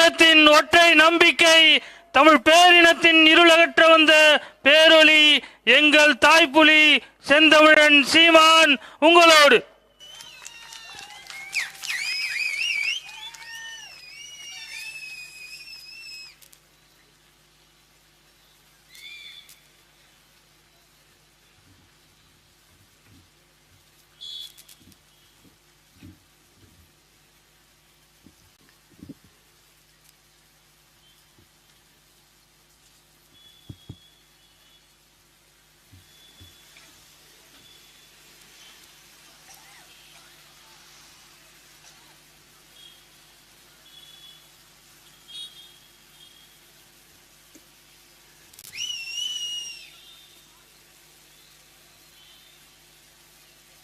இனத்தின் ஒற்றை நம்பிக்கை, தமிழ் பேரினத்தின் இருளகற்ற வந்த பேரொளி, எங்கள் தாய்ப்புலி செந்தமிழன் சீமான் உங்களோடு.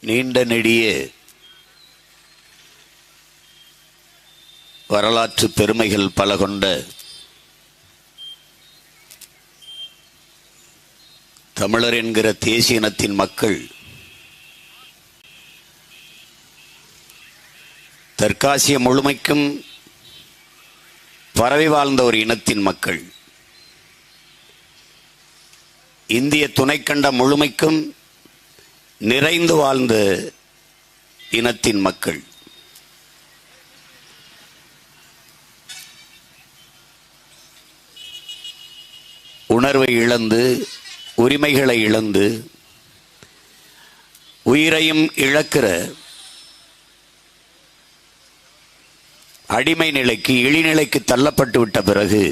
நீண்ட நெடிய வரலாற்று பெருமைகள் பல கொண்ட தமிழர் என்கிற தேசிய இனத்தின் மக்கள் தெற்காசிய முழுமைக்கும் பரவி வாழ்ந்த ஒரு இனத்தின் மக்கள், இந்திய துணைக்கண்டம் முழுமைக்கும் நிறைந்து வாழ்ந்த இனத்தின் மக்கள். உணர்வை இழந்து, உரிமைகளை இழந்து, உயிரையும் இழக்கிற அடிமை நிலைக்கு, இழிநிலைக்கு தள்ளப்பட்டு விட்ட பிறகு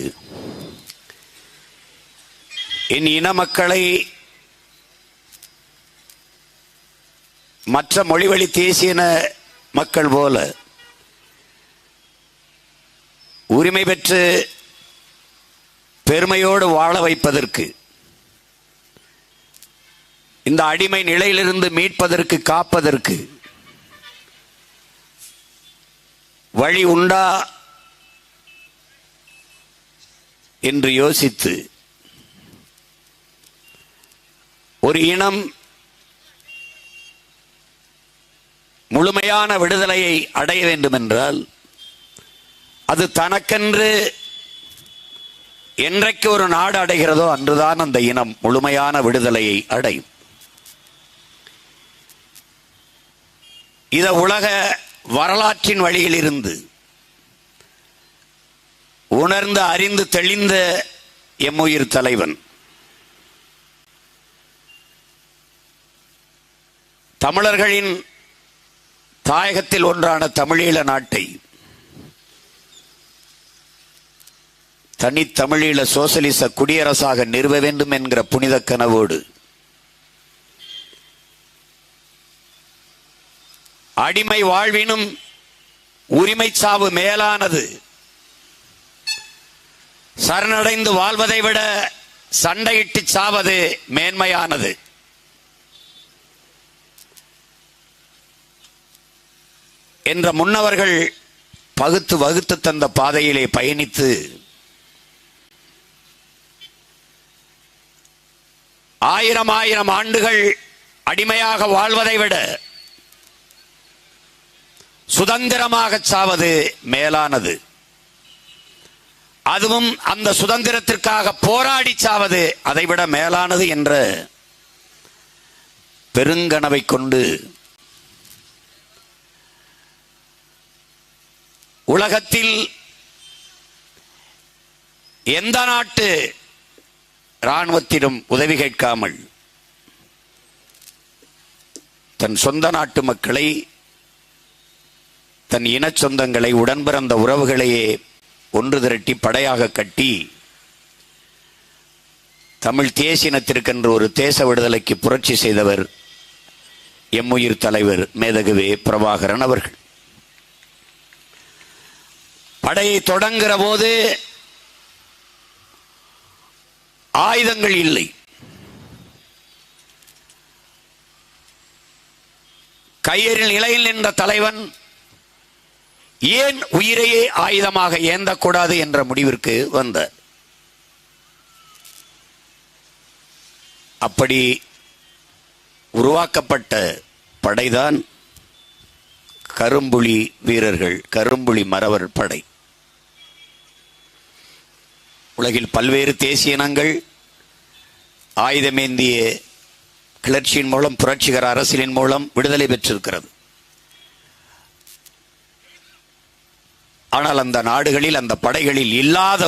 என் இன மக்களை மற்ற மொழிவழி தேசிய மக்கள் போல உரிமை பெற்று பெருமையோடு வாழ வைப்பதற்கு, இந்த அடிமை நிலையிலிருந்து மீட்பதற்கு, காப்பதற்கு வழி உண்டா என்று யோசித்து ஒரு இனம் முழுமையான விடுதலையை அடைய வேண்டும் என்றால் அது தனக்கென்று என்றைக்கு ஒரு நாடு அடைகிறதோ அன்றுதான் அந்த இனம் முழுமையான விடுதலையை அடையும். இத உலக வரலாற்றின் வழியில் இருந்து உணர்ந்து அறிந்து தெளிந்த எம்முயிர் தலைவன் தமிழர்களின் தாயகத்தில் ஒன்றான தமிழீழ நாட்டை தனித்தமிழீழ சோசலிச குடியரசாக நிறுவ வேண்டும் என்கிற புனித கனவோடு அடிமை வாழ்வினும் உரிமை சாவு மேலானது, சரணடைந்து வாழ்வதை விட சண்டையிட்டு சாவது மேன்மையானது என்ற முன்னவர்கள் பகுத்து வகுத்து தந்த பாதையிலே பயணித்து ஆயிரம் ஆயிரம் ஆண்டுகள் அடிமையாக வாழ்வதை விட சுதந்திரமாக சாவது மேலானது, அதுவும் அந்த சுதந்திரத்திற்காக போராடி சாவது அதைவிட மேலானது என்ற பெருங்கனவை கொண்டு உலகத்தில் எந்த நாட்டு இராணுவத்திடம் உதவி கேட்காமல் தன் சொந்த நாட்டு மக்களை, தன் இன சொந்தங்களை, உடன் பிறந்த உறவுகளையே ஒன்று திரட்டி படையாக கட்டி தமிழ் தேசியத்திற்கென்று ஒரு தேச விடுதலைக்கு புரட்சி செய்தவர் எம்முயிர் தலைவர் மேதகுவே பிரபாகரன் அவர்கள். படையை தொடங்குகிற போது ஆயுதங்கள் இல்லை, கையெறில் நிலையில் நின்ற தலைவன் ஏன் உயிரையே ஆயுதமாக ஏந்தக்கூடாது என்ற முடிவிற்கு வந்த, அப்படி உருவாக்கப்பட்ட படைதான் கரும்புலி வீரர்கள், கரும்புலி மறவர் படை. உலகில் பல்வேறு தேசிய இனங்கள் ஆயுதமேந்திய கிளர்ச்சியின் மூலம், புரட்சிகர அரசியலின் மூலம் விடுதலை பெற்றிருக்கிறது. ஆனால் அந்த நாடுகளில், அந்த படைகளில் இல்லாத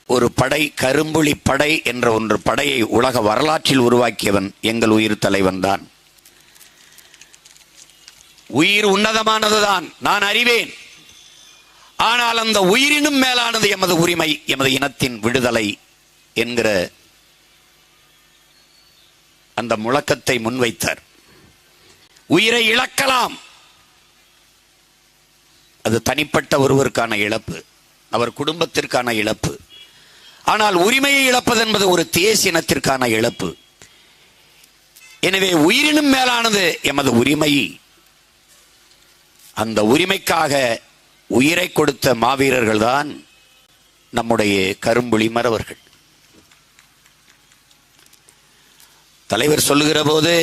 ஒரு படை, கரும்புலி படை என்ற ஒன்று படையை உலக வரலாற்றில் உருவாக்கியவன் எங்கள் உயிர் தலைவன் தான். உயிர் உன்னதமானதுதான், நான் அறிவேன். ஆனால் அந்த உயிரினும் மேலானது எமது உரிமை, எமது இனத்தின் விடுதலை என்கிற அந்த முழக்கத்தை முன்வைத்தார். உயிரை இழக்கலாம், அது தனிப்பட்ட ஒருவருக்கான இழப்பு, அவர் குடும்பத்திற்கான இழப்பு. ஆனால் உரிமையை இழப்பது என்பது ஒரு தேசிய இனத்திற்கான இழப்பு. எனவே உயிரினும் மேலானது எமது உரிமை. அந்த உரிமைக்காக உயிரை கொடுத்த மாவீரர்கள் தான் நம்முடைய கரும்புலி மறவர்கள். தலைவர் சொல்லுகிற போது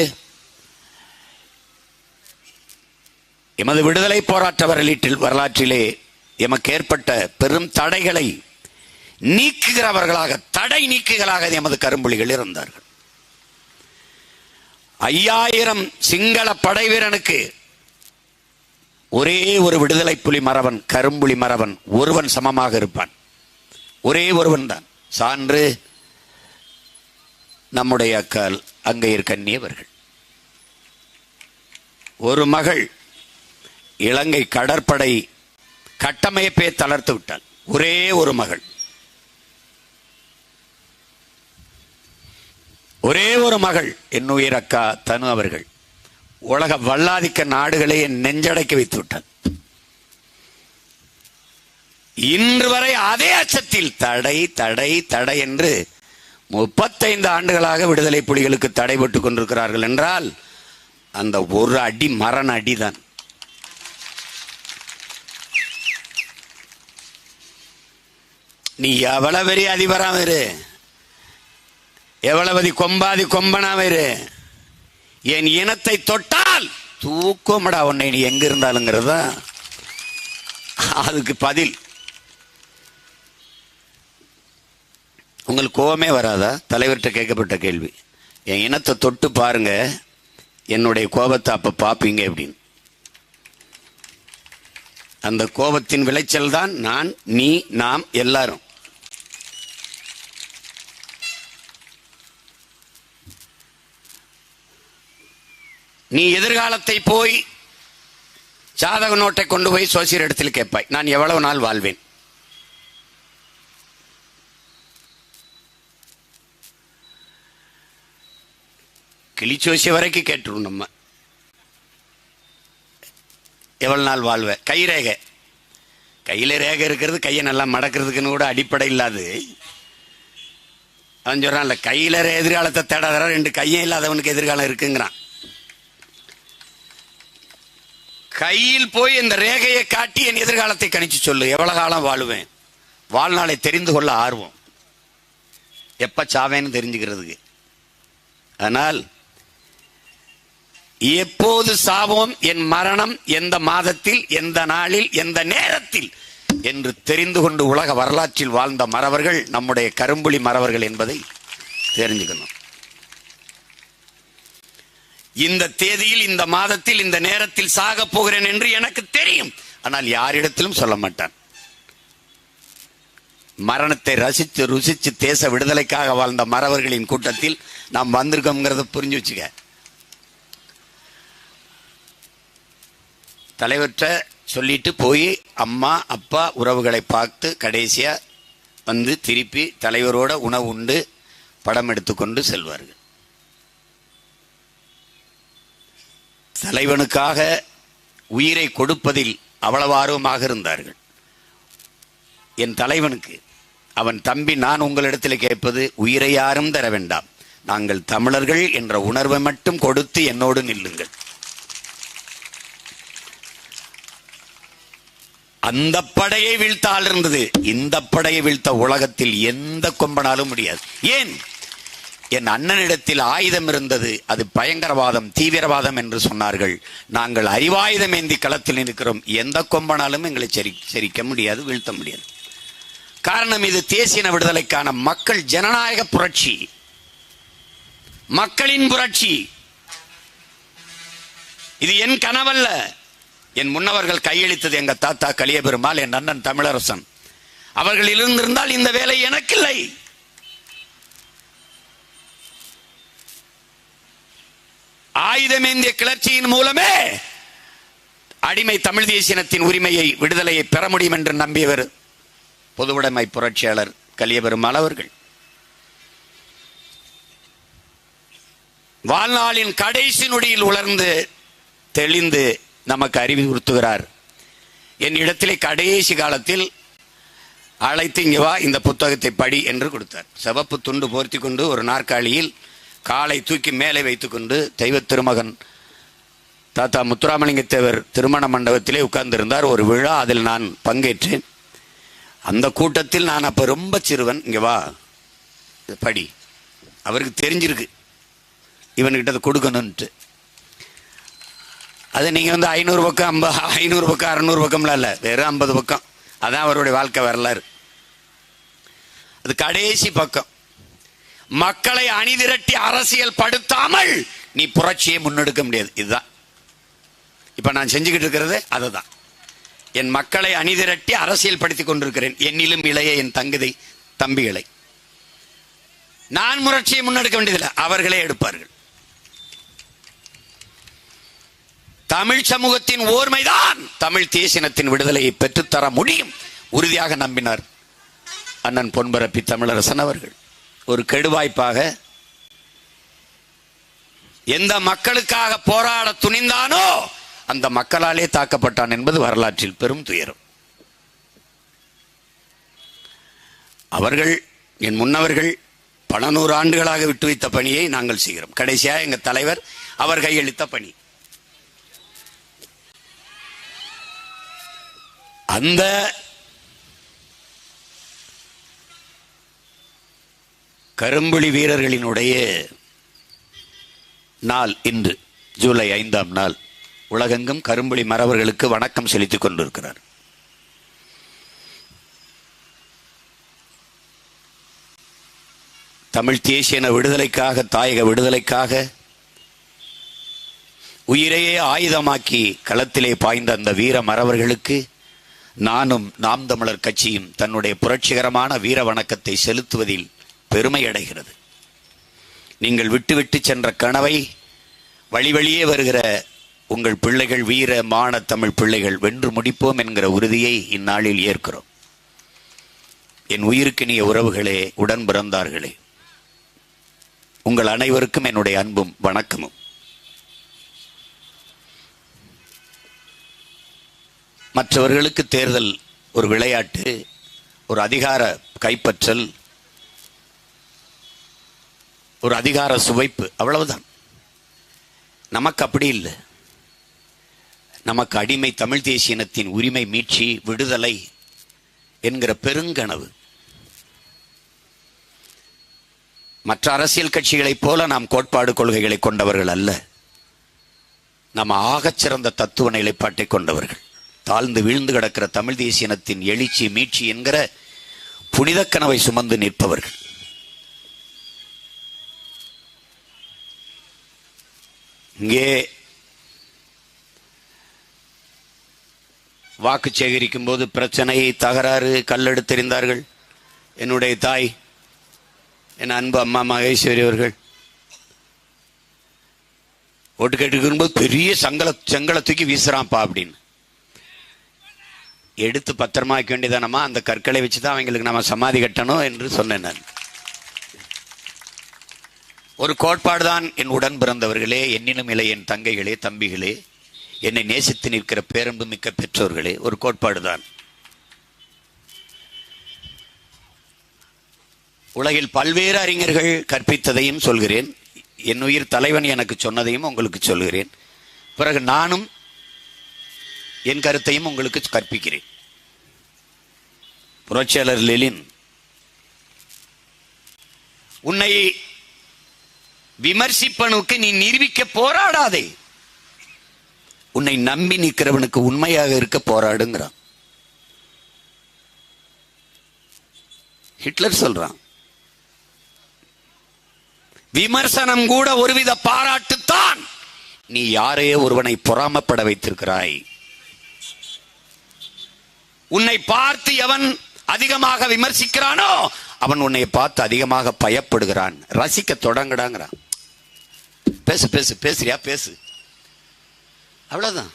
எமது விடுதலை போராட்ட வரலாற்றிலே எமக்கு ஏற்பட்ட பெரும் தடைகளை நீக்குகிறவர்களாக, தடை நீக்குகளாக எமது கரும்புலிகள் இருந்தார்கள். 5000 சிங்கள படை வீரனுக்கு ஒரே ஒரு விடுதலை புலி மறவன், கரும்புலி மறவன் ஒருவன் சமமாக இருப்பான். ஒரே ஒருவன் தான். சான்று நம்முடைய அக்கால் அங்கையர் கண்ணியவர்கள். ஒரு மகள் இலங்கை கடற்படை கட்டமைப்பை தளர்த்து விட்டாள். ஒரே ஒரு மகள், ஒரே ஒரு மகள், என் உயிர் அக்கா தனு அவர்கள் உலக வல்லாதிக்க நாடுகளை நெஞ்சடைக்க வைத்து விட்டார். இன்று வரை அதே அச்சத்தில் தடை தடை தடை என்று 35 ஆண்டுகளாக விடுதலை புலிகளுக்கு தடைபட்டுக் கொண்டிருக்கிறார்கள் என்றால் அந்த ஒரு அடி மரண அடிதான். நீ எவ்வளவு பெரிய அதிபராம இரு, எவ்வளவு கொம்பாதி கொம்பனாம இரு, என் இனத்தை தொட்டால் தூக்கமடா உன்னை, நீ எங்க இருந்தாலுங்கிறதா அதுக்கு பதில். உங்களுக்கு கோபமே வராதா? தலைவர்கிட்ட கேட்கப்பட்ட கேள்வி. என் இனத்தை தொட்டு பாருங்க, என்னுடைய கோபத்தை அப்ப பாப்பீங்க அப்படின்னு. அந்த கோபத்தின் விளைச்சல் தான் நான், நீ, நாம் எல்லாரும். நீ எதிர்காலத்தை போய் ஜாதக நோட்டை கொண்டு போய் சோசியர் இடத்தில் கேட்பாய், நான் எவ்வளவு நாள் வாழ்வேன். கிளிச்சோசிய வரைக்கும் கேட்டுரும். நம்ம எவ்வளவு நாள் வாழ்வ, கை ரேகை, கையில ரேகை இருக்கிறது, கையை நல்லா மடக்கிறதுக்குன்னு கூட அடிப்படை இல்லாது. அவன் சொல்றான்ல, கையில எதிர்காலத்தை தேடாத, 2 கையும் இல்லாதவனுக்கு எதிர்காலம் இருக்குங்கிறான். கையில் போய் இந்த ரேகையை காட்டி என் எதிர்காலத்தை கணிச்சு சொல்லு, எவ்வளவு காலம் வாழுவேன். வாழ்நாளை தெரிந்து கொள்ள ஆர்வம், எப்ப சாவேன்னு தெரிஞ்சுக்கிறதுக்கு. ஆனால் எப்போது சாவோம், என் மரணம் எந்த மாதத்தில், எந்த நாளில், எந்த நேரத்தில் என்று தெரிந்து கொண்டு உலக வரலாற்றில் வாழ்ந்த மறவர்கள் நம்முடைய கரும்புலி மறவர்கள் என்பதை தெரிஞ்சுக்கணும். இந்த தேதியில், இந்த மாதத்தில், இந்த நேரத்தில் சாக போகிறேன் என்று எனக்கு தெரியும். ஆனால் யாரிடத்திலும் சொல்ல மாட்டான். மரணத்தை ரசித்து ருசித்து தேச விடுதலைக்காக வாழ்ந்த மறவர்களின் கூட்டத்தில் நாம் வந்திருக்கோம்ங்கிறத புரிஞ்சு வச்சுக்க. தலைவர்கிட்ட சொல்லிட்டு போய் அம்மா அப்பா உறவுகளை பார்த்து கடைசியா வந்து திருப்பி தலைவரோட உணவு உண்டு படம் எடுத்துக்கொண்டு செல்வார்கள். தலைவனுக்காக உயிரை கொடுப்பதில் அவ்வளவு ஆர்வமாக இருந்தார்கள். என் தலைவனுக்கு அவன் தம்பி, நான் உங்களிடத்தில் கேட்பது, உயிரை யாரும் தர வேண்டாம், நாங்கள் தமிழர்கள் என்ற உணர்வை மட்டும் கொடுத்து என்னோடு நில்லுங்கள். அந்த படையை வீழ்த்த ஆள் இருந்தது. இந்த படையை வீழ்த்த உலகத்தில் எந்த கொம்பனாலும் முடியாது. ஏன்? என் அண்ணனிடத்தில் ஆயுதம் இருந்தது, அது பயங்கரவாதம், தீவிரவாதம் என்று சொன்னார்கள். நாங்கள் அறிவாயுதம் ஏந்தி களத்தில் இருக்கிறோம், எந்த கொம்பனாலும் எங்களை செரிக்க முடியாது, வீழ்த்த முடியாது. காரணம் இது தேசிய விடுதலைக்கான மக்கள் ஜனநாயக புரட்சி, மக்களின் புரட்சி. இது என் கனவல்ல. என் முன்னவர்கள் கையெழுத்தது எங்க தாத்தா கலியபெருமாள், என் அண்ணன் தமிழரசன் அவர்கள் இருந்திருந்தால் இந்த வேலை எனக்கில்லை. ஆயுதமேந்திய கிளர்ச்சியின் மூலமே அடிமை தமிழ் தேசியத்தின் உரிமையை, விடுதலையை பெற முடியும் என்று நம்பியவர் பொதுவுடைமை புரட்சியாளர் கலியபெருமாள் அவர்கள். வாழ்நாளின் கடைசி நொடியில் உலர்ந்து தெளிந்து நமக்கு அறிவுறுத்துகிறார். என் இடத்திலே கடைசி காலத்தில் அழைத்து இங்கே வா, இந்த புத்தகத்தை படி என்று கொடுத்தார். சிவப்பு துண்டு போர்த்தி கொண்டு ஒரு நாற்காலியில் காலை தூக்கி மேலே வைத்துக்கொண்டு தெய்வ திருமகன் தாத்தா முத்துராமலிங்க தேவர் திருமண மண்டபத்திலே உட்கார்ந்திருந்தார். ஒரு விழா, அதில் நான் பங்கேற்றேன். அந்த கூட்டத்தில் நான் அப்ப ரொம்ப சிறுவன். இங்க வா படி. அவருக்கு தெரிஞ்சிருக்கு இவன்கிட்ட கொடுக்கணும்ட்டு. அது நீங்க 500 பக்கம் 500 பக்கம் 600 பக்கம்லாம் இல்ல, வெறும் 50 பக்கம். அதான் அவருடைய வாழ்க்கை வரலாறு. அது கடைசி பக்கம். மக்களை அணிதிரட்டி அரசியல் படுத்தாமல் நீ புரட்சியை முன்னெடுக்க முடியாது. இதுதான் இப்ப நான் செஞ்சுக்கிட்டு இருக்கிறது. அதுதான் என் மக்களை அணிதிரட்டி அரசியல் படுத்திக் கொண்டிருக்கிறேன். என்னிலும் இளைய என் தம்பிகளை நான் புரட்சியை முன்னெடுக்க வேண்டியதில்லை, அவர்களே எடுப்பார்கள். தமிழ் சமூகத்தின் ஓர்மைதான் தமிழ் தேசியத்தின் விடுதலையை பெற்றுத்தர முடியும் உறுதியாக நம்பினார் அண்ணன் பொன்பரப்பி தமிழரசன் அவர்கள். ஒரு கெடுவாய்ப்பாக எந்த மக்களுக்காக போராட துணிந்தானோ அந்த மக்களாலே தாக்கப்பட்டான் என்பது வரலாற்றில் பெரும் துயரம். அவர்கள், என் முன்னவர்கள் பல 100 ஆண்டுகளாக விட்டு வைத்த பணியை நாங்கள் செய்கிறோம். கடைசியாக எங்க தலைவர் அவர் கையளித்த பணி. அந்த கரும்புலி வீரர்களினுடைய நாள் இன்று ஜூலை 5ஆம் நாள். உலகெங்கும் கரும்புலி மறவர்களுக்கு வணக்கம் செலுத்திக் கொண்டிருக்கிறார். தமிழ் தேசிய விடுதலைக்காக, தாயக விடுதலைக்காக உயிரையே ஆயுதமாக்கி களத்திலே பாய்ந்த அந்த வீர மறவர்களுக்கு நானும் நாம் தமிழர் கட்சியும் தன்னுடைய புரட்சிகரமான வீர வணக்கத்தை செலுத்துவதில் பெருமை அடைகிறது. நீங்கள் விட்டு சென்ற கனவை வழி வழியே வருகிற உங்கள் பிள்ளைகள், வீர மான தமிழ் பிள்ளைகள் வென்று முடிப்போம் என்கிற உறுதியை இந்நாளில் ஏற்கிறோம். என் உயிருக்கினிய உறவுகளே, உடன் பிறந்தார்களே, உங்கள் அனைவருக்கும் என்னுடைய அன்பும் வணக்கமும். மற்றவர்களுக்கு தேர்தல் ஒரு விளையாட்டு, ஒரு அதிகார கைப்பற்றல், ஒரு அதிகார சுவைப்பு, அவ்வளவுதான். நமக்கு அப்படி இல்லை. நமக்கு அடிமை தமிழ் தேசியத்தின் உரிமை மீட்சி, விடுதலை என்கிற பெருங்கனவு. மற்ற அரசியல் கட்சிகளைப் போல நாம் கோட்பாடு கொள்கைகளை கொண்டவர்கள் அல்ல. நாம் ஆகச்சிறந்த தத்துவ நிலைப்பாட்டை கொண்டவர்கள். தாழ்ந்து வீழ்ந்து கிடக்கிற தமிழ் தேசியத்தின் எழுச்சி, மீட்சி என்கிற புனித கனவை சுமந்து நிற்பவர்கள். இங்கே வாக்கு சேகரிக்கும் போது பிரச்சனை, தகராறு, கல்லெடுத்தெறிந்தார்கள். என்னுடைய தாய், என் அன்பு அம்மா மகேஸ்வரி அவர்கள் ஓட்டு கேட்டுக்கும்போது பெரிய செங்கலை தூக்கி வீசுறான்ப்பா அப்படின்னு. எடுத்து பத்திரமா வைக்க வேண்டியதானம்மா, அந்த கற்களை வச்சுதான் அவங்களுக்கு நம்ம சமாதி கட்டணும் என்று சொன்னேன் நான். ஒரு கோட்பாடுதான் என் உடன் பிறந்தவர்களே, என்னினும் இல்லை என் தங்கைகளே, தம்பிகளே, என்னை நேசித்து நிற்கிற பேரன்பு மிக்க பெற்றோர்களே, ஒரு கோட்பாடுதான். உலகில் பல்வேறு அறிஞர்கள் கற்பித்ததையும் சொல்கிறேன். என் உயிர் தலைவன் எனக்கு சொன்னதையும் உங்களுக்கு சொல்கிறேன். பிறகு நானும் என் கருத்தையும் உங்களுக்கு கற்பிக்கிறேன். புரட்சியாளர் லெனின், உன்னை விமர்சிப்பனுக்கு நீ நிரூபிக்க போராடாதே, உன்னை நம்பி நிற்கிறவனுக்கு உண்மையாக இருக்க போராடுங்கிறான். ஹிட்லர் சொல்றான். விமர்சனம் கூட ஒருவித பாராட்டுத்தான். நீ யாரையோ ஒருவனை பொறாமப்பட வைத்திருக்கிறாய். உன்னை பார்த்து எவன் அதிகமாக விமர்சிக்கிறானோ அவன் உன்னை பார்த்து அதிகமாக பயப்படுகிறான். ரசிக்க தொடங்குடாங்கிறான். பேசு பேசு பேசுறியா பேசு, அவ்வளவுதான்.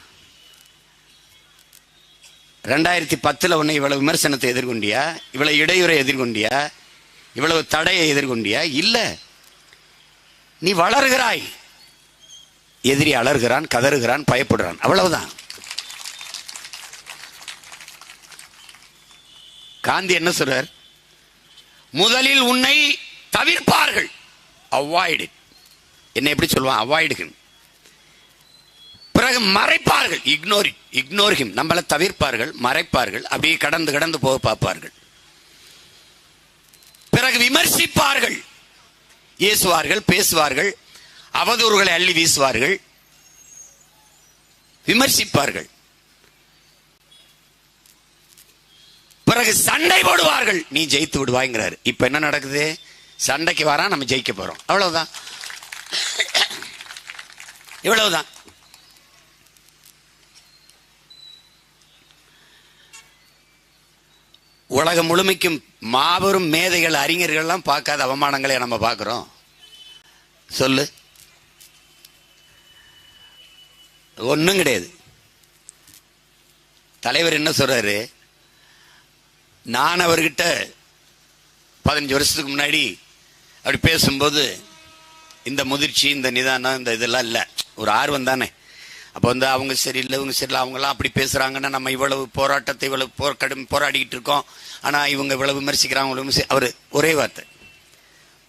2010 உன்னை இவ்வளவு விமர்சனத்தை எதிர்கொண்டியா? இவ்வளவு இடையூறை எதிர்கொண்டியா? இவ்வளவு தடையை எதிர்கொண்டியா? இல்ல, நீ வளர்கிறாய். எதிரி அலறுகிறான், கதறுகிறான், பயப்படுறான், அவ்வளவுதான். காந்தி என்ன சொல்றார்? முதலில் உன்னை தவிர்ப்பார்கள், அவாய்ட். என்ன எப்படி சொல்லுவான்? Avoid him. பிறகு மறைப்பார்கள், இக்னோர் ஹிம். நம்மளை தவிர்ப்பார்கள், மறைப்பார்கள், அப்படியே கடந்து கடந்து போக பார்ப்பார்கள். பிறகு விமர்சிப்பார்கள், ஏசுவார்கள், பேசுவார்கள், அவதூறுகளை அள்ளி வீசுவார்கள், விமர்சிப்பார்கள். பிறகு சண்டை போடுவார்கள், நீ ஜெயித்து விடுவாய்ங்கிறார். இப்ப என்ன நடக்குது? சண்டைக்கு வரா, நம்ம ஜெயிக்க போறோம், அவ்வளவுதான். இவ்வளவுதான். உலகம் முழுமைக்கும் மாபெரும் மேதைகள், அறிஞர்கள் எல்லாம் பார்க்காத அவமானங்களை நம்ம பார்க்கிறோம். சொல்லு, ஒன்னும் கிடையாது. தலைவர் என்ன சொல்றாரு? நான் அவர்கிட்ட 15 வருஷத்துக்கு முன்னாடி அப்படி பேசும்போது இந்த முதிர்ச்சி, இந்த நிதானம், இந்த இதெல்லாம் இல்லை, ஒரு ஆர்வம் தானே. அப்போ வந்து அவங்க சரியில்லை, இவங்க சரியில்லை, அவங்கெல்லாம் அப்படி பேசுறாங்கன்னா நம்ம இவ்வளவு போராட்டத்தை, இவ்வளவு போராடிக்கிட்டு இருக்கோம், ஆனால் இவங்க இவ்வளவு விமர்சிக்கிறாங்க. அவர் ஒரே வார்த்தை,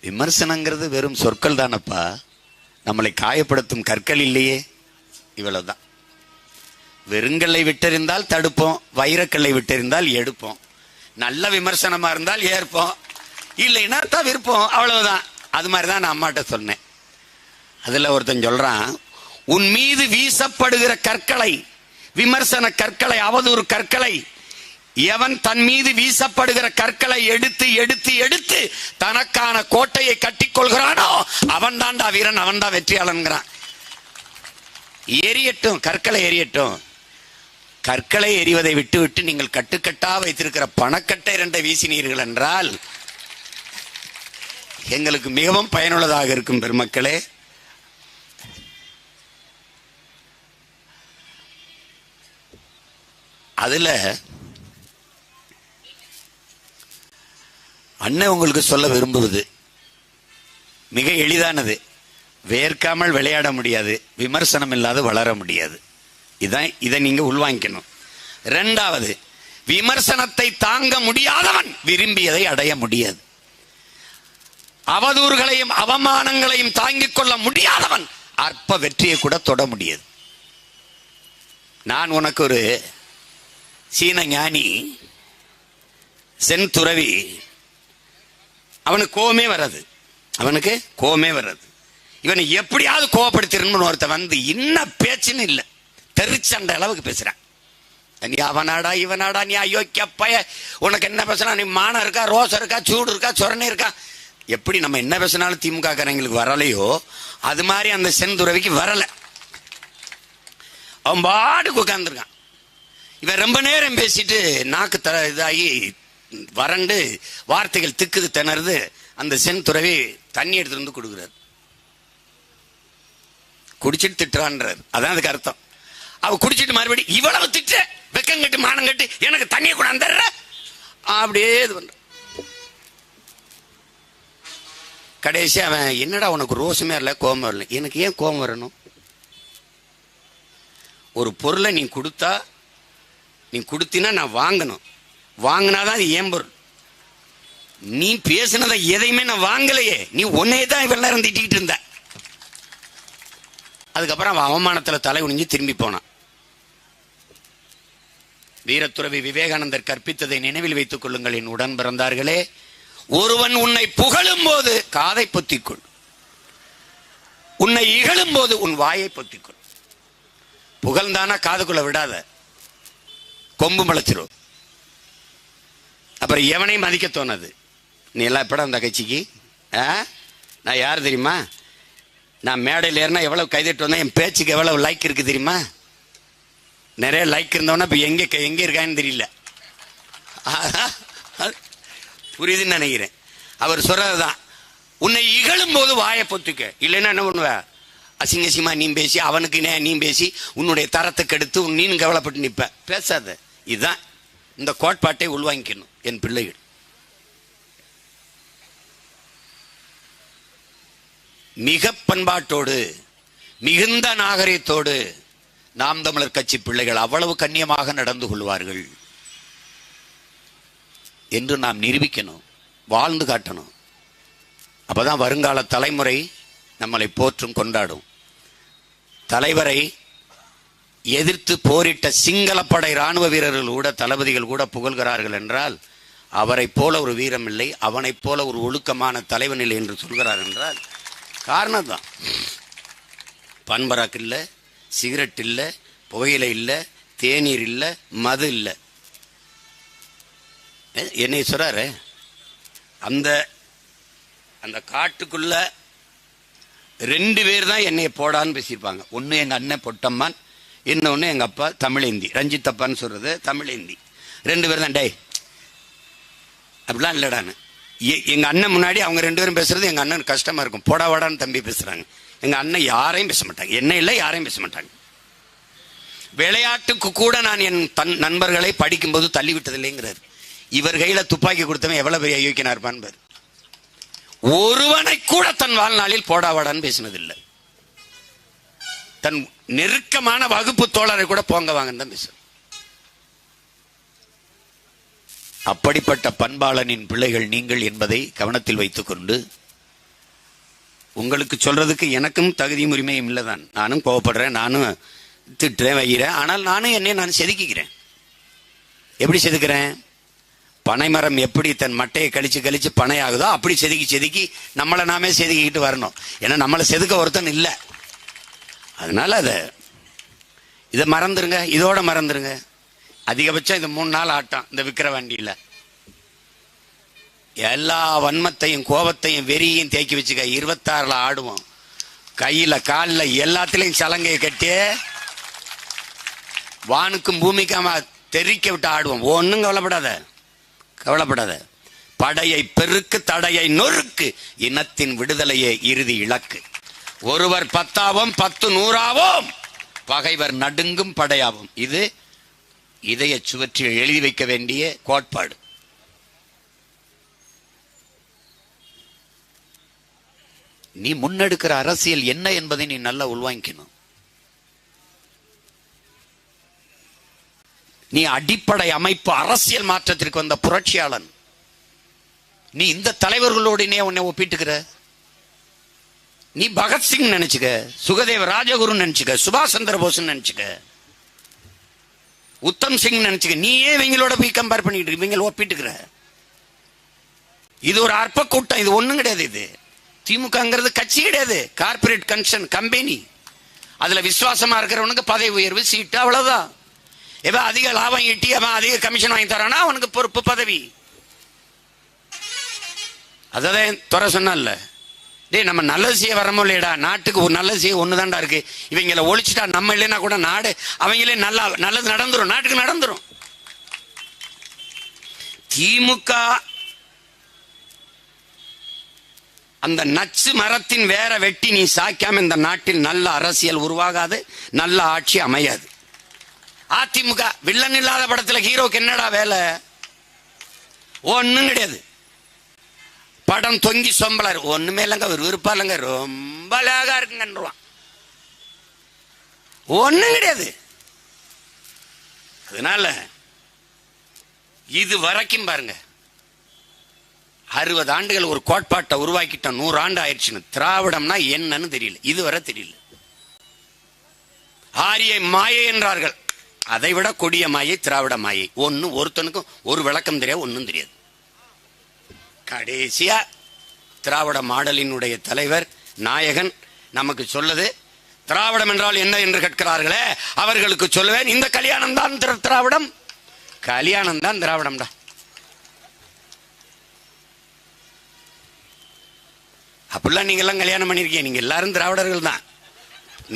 விமர்சனங்கிறது வெறும் சொற்கள் தானப்பா, நம்மளை காயப்படுத்தும் கற்கள் இல்லையே, இவ்வளவுதான். வெறுங்கல்லை விட்டறிந்தால் தடுப்போம், வைரக்கல்லை விட்டறிந்தால் எடுப்போம். நல்ல விமர்சனமா இருந்தால் ஏற்போம், இல்லைன்னா தவிர்ப்போம், அவ்வளவுதான். அது மாதிரிதான் நான் அம்மாட்ட சொன்னேன். அதுல ஒருத்தன் சொல்றான், உன் மீது வீசப்படுகிற கற்களை, விமர்சன கற்களை, அவதூறு கற்களை, எவன் தன் மீது வீசப்படுகிற கற்களை எடுத்து எடுத்து எடுத்து தனக்கான கோட்டையை கட்டிக் கொள்கிறானோ அவன் தான்டா வீரன், அவன் தான் வெற்றியாளன்கிறான். எரியட்டும், கற்களை எரியட்டும். கற்களை எறிவதை விட்டு விட்டு நீங்கள் கட்டுக்கட்டா வைத்திருக்கிற பணக்கட்டை 2 வீசினீர்கள் என்றால் எங்களுக்கு மிகவும் பயனுள்ளதாக இருக்கும் பெருமக்களே. அதுல அண்ணன் உங்களுக்கு சொல்ல விரும்புவது மிக எளிதானது. வேர்க்காமல் விளையாட முடியாது, விமர்சனம் இல்லாத வளர முடியாது. இதை நீங்க உள்வாங்கிக்கணும். 2வது, விமர்சனத்தை தாங்க முடியாதவன் விரும்பியதை அடைய முடியாது. அவதூறுகளையும் அவமானங்களையும் தாங்கிக் கொள்ள முடியாதவன் அற்ப வெற்றியை கூட தொட முடியாது. நான் உனக்கு ஒரு சீன ஞானி, சென் துறவி, அவனுக்கு கோவமே வராது. இவனை எப்படியாவது கோவப்படுத்திடணும்னு ஒருத்தன் வந்து என்ன பேச்சுன்னு இல்லை, தெரிச்சண்ட அளவுக்கு பேசுறான். நீ அவனாடா இவனாடா, நீ அயோக்கிய பய, உனக்கு என்ன பேசுனா, நீ மானம் இருக்கா, ரோசம் இருக்கா, சூடு இருக்கா, சொரணை இருக்கா. எப்படி நம்ம என்ன பேசினாலும் திமுக காரங்களுக்கு வரலையோ அது மாதிரி அந்த செந்துறவிக்கு வரல. அவன் பாட்டுக்கு உட்கார்ந்துருக்கான். இவன் ரொம்ப நேரம் பேசிட்டு நாக்கு இதாகி வறண்டு வார்த்தைகள் திக்குது, திணறுது. அந்த சென் துறவி தண்ணி எடுத்து வந்து கொடுக்குறாரு. குடிச்சிட்டு திட்டுறான்றார், அதான் அதுக்கு அர்த்தம். அவ குடிச்சிட்டு மறுபடியும் இவ்வளவு திட்டு, வெக்கம் கட்டு மானம் கட்டு, எனக்கு தண்ணியை கூட அந்த அப்படியே இது பண்ற. கடைசி அவன், என்னடா உனக்கு ரோசமே வரல, கோபம் வரல. எனக்கு ஏன் கோபம் வரணும்? ஒரு பொருளை நீ கொடுத்தினா நான் வாங்கணும், வாங்கினாதான் அது ஏன் பொருள். நீ பேசினதை எதையுமே நான் வாங்கலையே, நீ உன்னையே தான் இவ்வளவு நேரம் திட்டிக்கிட்டு இருந்த. அதுக்கப்புறம் அவன் அவமானத்துல தலை குனிஞ்சு திரும்பி போனான். வீரத்துறவி விவேகானந்தர் கற்பித்ததை நினைவில் வைத்துக் கொள்ளுங்கள் என் உடன் பிறந்தார்களே. ஒருவன் உன்னை புகழும் போது காதை பொத்திக்கொள், உன்னை இகழும் போது உன் வாயை பொத்திக்கொள். புகழ்ந்தானா காதுக்குள்ள விடாத, கொம்பு முளைச்சிரும். அப்புறம் எவனையும் மதிக்க தோணாது. நீ எல்லாம் எப்படா அந்த கட்சிக்கு? நான் யார் தெரியுமா? நான் மேடையில் ஏறினா எவ்வளவு கைதட்டு வந்தேன், என் பேச்சுக்கு எவ்வளவு லைக் இருக்கு தெரியுமா? நிறைய லைக் இருந்தவனா இப்போ எங்கே இருக்கான்னு தெரியல. புரியுதுன்னு நினைக்கிறேன். அவர் சொல்றதுதான், உன்னை இகழும் போது வாயை பொத்துக்க, இல்லைன்னா என்ன பண்ணுவ? அசிங்கசியமா நீ பேசி, அவனுக்கு நீ பேசி உன்னுடைய தரத்தை கெடுத்து நீனும் கவலைப்பட்டு நிற்ப. பேசாத. இதுதான் இந்த கோட்பாட்டை உள்வாங்கிக்கணும் என் பிள்ளைகள். மிக பண்பாட்டோடு மிகுந்த நாகரிகத்தோடு நாம் தமிழர் கட்சி பிள்ளைகள் அவ்வளவு கண்ணியமாக நடந்து கொள்வார்கள் என்று நாம் நிரூபிக்கணும், வாழ்ந்து காட்டணும். அப்பதான் வருங்கால தலைமுறை நம்மளை போற்றும் கொண்டாடும். தலைவரை எதிர்த்து போரிட்ட சிங்களப்படை இராணுவ வீரர்கள் கூட, தளபதிகள் கூட புகழ்கிறார்கள் என்றால் அவரை போல ஒரு வீரம் இல்லை, அவனைப் போல ஒரு ஒழுக்கமான தலைவன் இல்லை என்று சொல்கிறார் என்றால் காரணம் தான். பன்பராக்கு இல்லை, சிகரெட் இல்லை, புகையிலை இல்லை, தேநீர் இல்லை, மது இல்லை. என்னை சொல்றாரு, அந்த அந்த காட்டுக்குள்ள 2 பேர் தான் என்னை போடான்னு பேசியிருப்பாங்க. ஒன்று எங்கள் அண்ணன் பொட்டம்மான், இன்னொன்று எங்கள் அப்பா தமிழேந்தி, ரஞ்சித் அப்பான்னு சொல்றது தமிழேந்தி. 2 பேர் தான். டே அப்படிலாம் இல்லடான்னு. எங்கள் அண்ணன் முன்னாடி அவங்க 2 பேரும் பேசுறது எங்கள் அண்ணன் கஷ்டமா இருக்கும். போடா வாடான்னு தம்பி பேசுறாங்க. எங்கள் அண்ணன் யாரையும் பேச மாட்டாங்க, என்ன இல்லை யாரையும் பேச மாட்டாங்க. விளையாட்டுக்கு கூட நான் என் நண்பர்களை படிக்கும்போது தள்ளிவிட்டதில்லைங்கிறார். இவர் கையில துப்பாக்கி கொடுத்தவன் எவ்வளவு பெரிய யோக்கியனா இருப்பான் பாரு. ஒருவனை கூட தன் வாழ்நாளில் போடாவாடான்னு பேசினதில்லை. தன் நெருக்கமான வகுப்பு தோழரை கூட போங்க வாங்கன்னு தான் பேச. அப்படிப்பட்ட பண்பாளனின் பிள்ளைகள் நீங்கள் என்பதை கவனத்தில் வைத்துக் கொண்டு, உங்களுக்கு சொல்றதுக்கு எனக்கும் தகுதியும் உரிமையும் இல்லைதான். நானும் கோவப்படுறேன், நானும் திட்டுறேன், வைக்கிறேன். ஆனால் நானும் என்னை நான் செதுக்கிக்கிறேன். எப்படி செதுக்கிறேன்? பனைமரம் எப்படி தன் மட்டையை கழிச்சு கழிச்சு பனை ஆகுதோ அப்படி செதுக்கி செதுக்கி நம்மளை நாமே செதுக்கிக்கிட்டு வரணும். ஏன்னா நம்மளை செதுக்க ஒருத்தன் இல்லை. அதனால இதை மறந்துருங்க, இதோட மறந்துருங்க. அதிகபட்சம் இது 3 நாள் ஆட்டம் இந்த விக்கிரவாண்டியில. எல்லா வன்மத்தையும் கோபத்தையும் வெறியையும் தேக்கி வச்சுக்க. 26ல் ஆடுவோம். கையில காலில் எல்லாத்திலையும் சலங்கையை கட்டி வானுக்கும் பூமிக்கும் தெரிக்க விட்டு ஆடுவோம். ஒன்னும் கவலைப்படாத. படையை பெருக்கு, தடையை நொறுக்கு, இனத்தின் விடுதலையே இறுதி இலக்கு. ஒருவர் 10ஆவோம், 10 100ஆவோம், பகைவர் நடுங்கும் படையாவோம். இது இதய சுவற்றில் எழுதி வைக்க வேண்டிய கோட்பாடு. நீ முன்னெடுக்கிற அரசியல் என்ன என்பதை நீ நல்லா உள்வாங்கிக்கணும். நீ அடிப்படை அமைப்பு அரசியல் மாற்றத்திற்கு வந்த புரட்சியாளன். நீ இந்த தலைவர்களோடு உன்னை ஒப்பிட்டுக்கிற. நீ பகத்சிங் நினைச்சுக்க, சுகதேவ ராஜகுரு நினைச்சுக்க, சுபாஷ் சந்திர போஸ் நினைச்சுக்க, உத்தம் சிங் நினைச்சுக்க. நீயே இவங்களோட போய் கம்பேர் பண்ணிட்டு இவங்க ஒப்பிட்டுக்கிற. இது ஒரு அற்ப கூட்டம். இது ஒண்ணும் கிடையாது. இது திமுகங்கிறது கட்சி கிடையாது, கார்பரேட் கன்சர்ன் கம்பெனி. அதுல விசுவாசமா இருக்கிறவனுக்கு பதவி உயர்வு, சீட்டு, அவ்வளவுதான். எவன் அதிக லாபம் ஈட்டி அவன் அதிக கமிஷன் வாங்கி தரானா அவனுக்கு பொறுப்பு, பதவி. அதான் துறை சொன்னான்ல, டேய் நம்ம நல்லது செய்ய வரமோ இல்லையடா, நாட்டுக்கு ஒரு நல்லது செய்ய ஒண்ணுதான்டா இருக்கு. இவங்களை ஒழிச்சுட்டா நம்ம இல்லைன்னா கூட நாடு அவங்களே நல்லது நடந்துரும், நாட்டுக்கு நடந்துரும். திமுக அந்த நச்சு மரத்தின் வேற வெட்டி நீ சாய்க்காம இந்த நாட்டில் நல்ல அரசியல் உருவாகாது, நல்ல ஆட்சி அமையாது. அதிமுக வில்லன் இல்லாத படத்துல ஹீரோக்கு என்னடா வேலை? ஒன்னும் கிடையாது. படம் தொங்கி சொம்பலாரு ஒண்ணுமே இல்லைங்க, ஒரு விருப்பம் இல்லைங்க, ரொம்ப அழகா இருக்குங்கன்றான். ஒன்னும் கிடையாது. அதனால இது வரைக்கும் பாருங்க, 60 ஆண்டுகள் ஒரு கோட்பாட்டை உருவாக்கிட்டோம். 100 ஆண்டு ஆயிடுச்சுன்னு. திராவிடம்னா என்னன்னு தெரியல, இதுவரை தெரியல. ஆரிய மாயை என்றார்கள், அதை விட கொடிய மாயை திராவிட மாயை. ஒருத்தனுக்கும் ஒரு விளக்கம் தெரியாது, ஒன்னும் தெரியாது. கடைசியா திராவிட மாடலினுடைய தலைவர் நாயகன் நமக்கு சொல்லுது, திராவிடம் என்றால் என்ன என்று கேட்கிறார்களே அவர்களுக்கு சொல்லுவேன், இந்த கல்யாணம் தான் திராவிடம், கல்யாணம் தான் திராவிடம்டா. அப்படிலாம் நீங்க எல்லாம் கல்யாணம் பண்ணிருக்கீங்க. நீங்க எல்லாரும் திராவிடர்கள் தான்,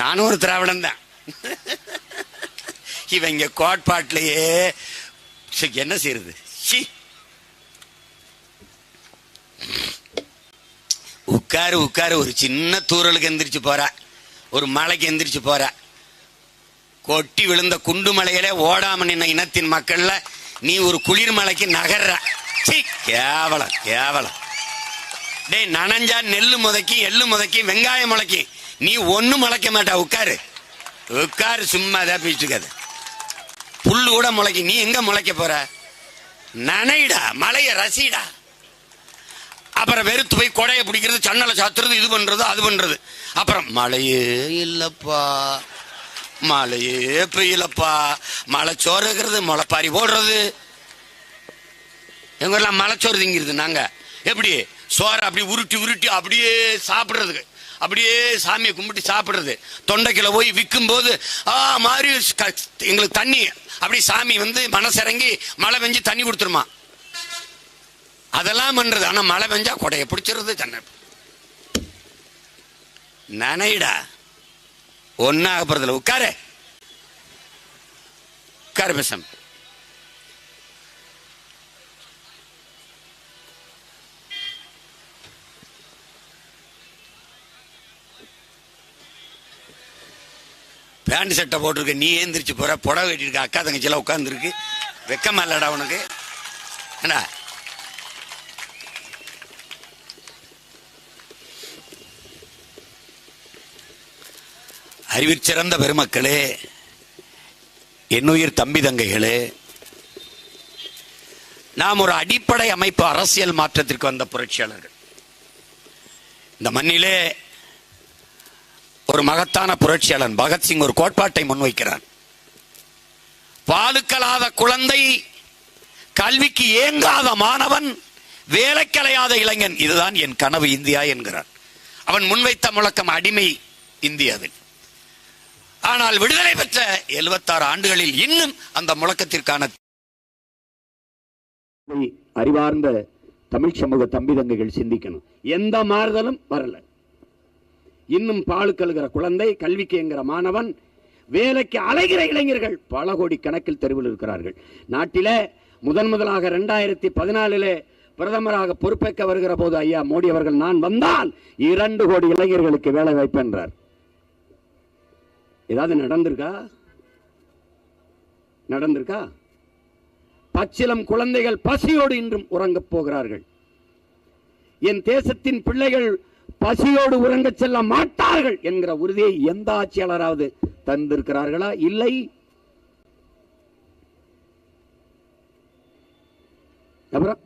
நானும் ஒரு திராவிடன் தான். இவங்க கோட்பாட்டிலேயே என்ன செய்யறது? உட்காரு உட்காரு, ஒரு சின்ன தூரலுக்கு எந்திரிச்சு போற, ஒரு மலைக்கு எந்திரிச்சு போற, கொட்டி விழுந்த குண்டு மலையில ஓடாம நின்ன இனத்தின் மக்கள்ல நீ ஒரு குளிர் மலைக்கு நகர்ற. கேவலம் கேவலம். டே, நனைஞ்சா நெல்லு முதைக்கி எள்ளு முதைக்கி வெங்காயம் முளைக்கி, நீ ஒன்னும் முளைக்க மாட்டா. உட்காரு உட்காரு, சும்மா தான் பேச்சுக்காது. புல்லு கூட முளைக்கி, நீ எங்க முளைக்க போற? நனைடா, மலைய ரசிடா. அப்புறம் வெறுத்து போய் கொடையை பிடிக்கிறது, சன்னலை சாத்துறது, இது பண்றது அது பண்றது. அப்புறம் மழையே இல்லப்பா, மழையே பெய்யலப்பா, மழை சோறுகிறது, முளைப்பாரி போடுறது. எங்க எல்லாம் மலைச்சோறு திங்கிறது. நாங்க எப்படி சோறு அப்படி உருட்டி உருட்டி அப்படியே சாப்பிடுறதுக்கு, அப்படியே சாமியை கும்பிட்டு சாப்பிடுறது. தொண்டைக்குள்ள போய் விற்கும் போது மாதிரி எங்களுக்கு தண்ணி அப்படி சாமி வந்து மனசிறங்கி மழை பெஞ்சு தண்ணி கொடுத்துருமா, அதெல்லாம் பண்றது. ஆனா மழை பெஞ்சா கொடையை பிடிச்சிருது, தண்ணி நனைடா, ஒன்னாக போறதுல. உட்காரு உட்காரு பேசம். பேண்ட் சட்டை போட்டிருக்க, நீ ஏந்திரிச்சு போற, புடவை கட்டிருக்க, அக்கா தங்கச்சியெல்லாம் உட்காந்துருக்கு. வெக்கமா இல்லடா உனக்கு? என்ன அறிவிற்சிறந்த பெருமக்களே, என்னுயிர் தம்பி தங்கைகளே, நாம் ஒரு அடிப்படை அமைப்பு அரசியல் மாற்றத்திற்கு வந்த புரட்சியாளர்கள். இந்த மண்ணிலே ஒரு மகத்தான புரட்சியாளன் பகத்சிங் ஒரு கோட்பாட்டை முன்வைக்கிறான். பாலுக்கலாத குழந்தை, கல்விக்கு ஏங்காத மாணவன், வேலைக்கலையாத இளைஞன், இதுதான் என் கனவு இந்தியா என்கிறான். அவன் முன்வைத்த முழக்கம் அடிமை இந்தியாவில். ஆனால் விடுதலை பெற்ற 76 ஆண்டுகளில் இன்னும் அந்த முழக்கத்திற்கான அறிவார்ந்த தமிழ் சமூக தம்பி தங்கைகள் சிந்திக்கணும். எந்த மாறுதலும் வரல. இன்னும் பாலு கழுகிற குழந்தை, கல்விக்கு என்கிற மாணவன், வேலைக்கு அலைகிற இளைஞர்கள் பல கோடி கணக்கில் தெருவில் இருக்கிறார்கள். நாட்டில முதலாக 2014 பிரதமராக பொறுப்பேற்க வருகிற போது ஐயா மோடி அவர்கள், நான் வந்தால் 2 கோடி இளைஞர்களுக்கு வேலை வாய்ப்பு என்றார். ஏதாவது நடந்திருக்கா? நடந்திருக்கா? பச்சிலம் குழந்தைகள் பசியோடு இன்றும் உறங்கப் போகிறார்கள். என் தேசத்தின் பிள்ளைகள் பசியோடு உறங்க செல்ல மாட்டார்கள் என்கிற உறுதியை எந்த ஆட்சியாளராவது தந்திருக்கிறார்களா? இல்லை. அப்புறம்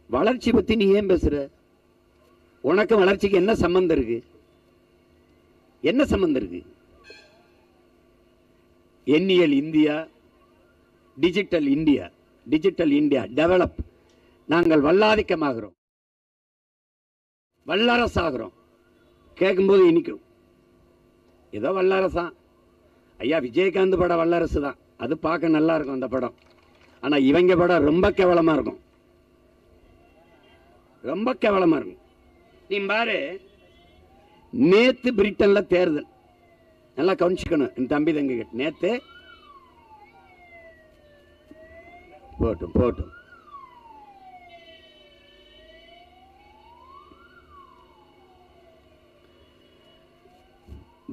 வளர்ச்சி பத்தி நீ ஏன் பேசுற? உனக்கு வளர்ச்சிக்கு என்ன சம்பந்தம் இருக்கு? என்ன சம்பந்தம் இருக்கு? எண்ணியல் India, digital India, digital India develop. நாங்கள் வல்லாதிக்கமாகிறோம், வல்லரசாகிறோம். கேட்கும்போது இனிக்கும், ஏதோ வல்லரசா. ஐயா விஜயகாந்த் படம் வல்லரசு தான், அது பார்க்க நல்லா இருக்கும் அந்த படம். ஆனா இவங்க படம் ரொம்ப கேவலமா இருக்கும், ரொம்ப கேவலமா இருக்கும். நீ பாரு, நேத்து பிரிட்டன்ல தேர்தல், நல்லா கவனிச்சுக்கணும் என் தம்பி தங்க. நேத்து போட்டும் போட்டும்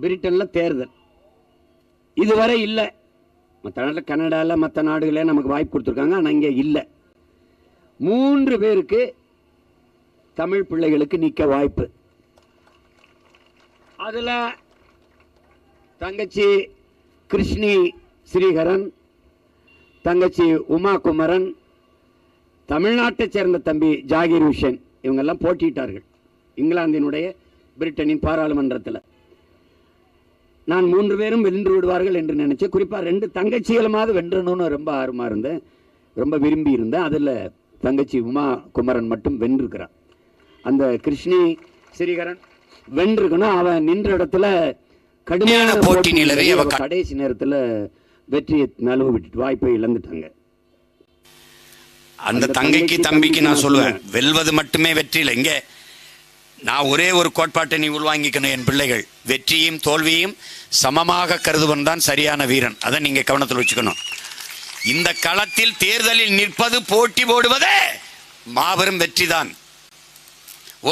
பிரிட்டன்ல தேர்தல் இதுவரை இல்லை. மற்ற நாட்டில் கனடால மற்ற நாடுகளே நமக்கு வாய்ப்பு கொடுத்துருக்காங்க, ஆனால் இங்கே இல்லை. 3 பேருக்கு தமிழ் பிள்ளைகளுக்கு நிற்க வாய்ப்பு. அதுல தங்கச்சி கிருஷ்ணி ஸ்ரீகரன், தங்கச்சி உமா குமரன், தமிழ்நாட்டை சேர்ந்த தம்பி ஜாகிர் ஹுசேன், இவங்கெல்லாம் போட்டியிட்டார்கள் இங்கிலாந்தினுடைய பிரிட்டனின் பாராளுமன்றத்தில். நான் 3 பேரும் வென்று விடுவார்கள் என்று நினைச்சேன். குறிப்பா 2 தங்கச்சிகளுமாவது வென்றணும்னு ரொம்ப ஆர்வமா இருந்தேன், ரொம்ப விரும்பி இருந்தேன். அதுல தங்கச்சி உமா குமரன் மட்டும் வென்றிருக்கிறான். அந்த கிருஷ்ணி ஸ்ரீகரன் வென்றிருக்கணும். அவன் நின்ற இடத்துல கடுமையான போட்டி நிலவி கடைசி நேரத்தில் வெற்றியை நழுவ விட்டுட்டு வாய்ப்பை இழந்துட்டாங்க. அந்த தங்கைக்கு தம்பிக்கு நான் சொல்லுவேன், வெல்வது மட்டுமே வெற்றி இல்லை. இங்கே நான் ஒரே ஒரு கோட்பாட்டை நீ உள்வாங்கிக்கணும் என் பிள்ளைகள். வெற்றியும் தோல்வியும் சமமாக கருதுவன் தான் சரியான வீரன். அதை நீங்க கவனத்தில் வச்சுக்கணும். இந்த களத்தில் தேர்தலில் நிற்பது, போட்டி போடுவதே மாபெரும் வெற்றி தான்.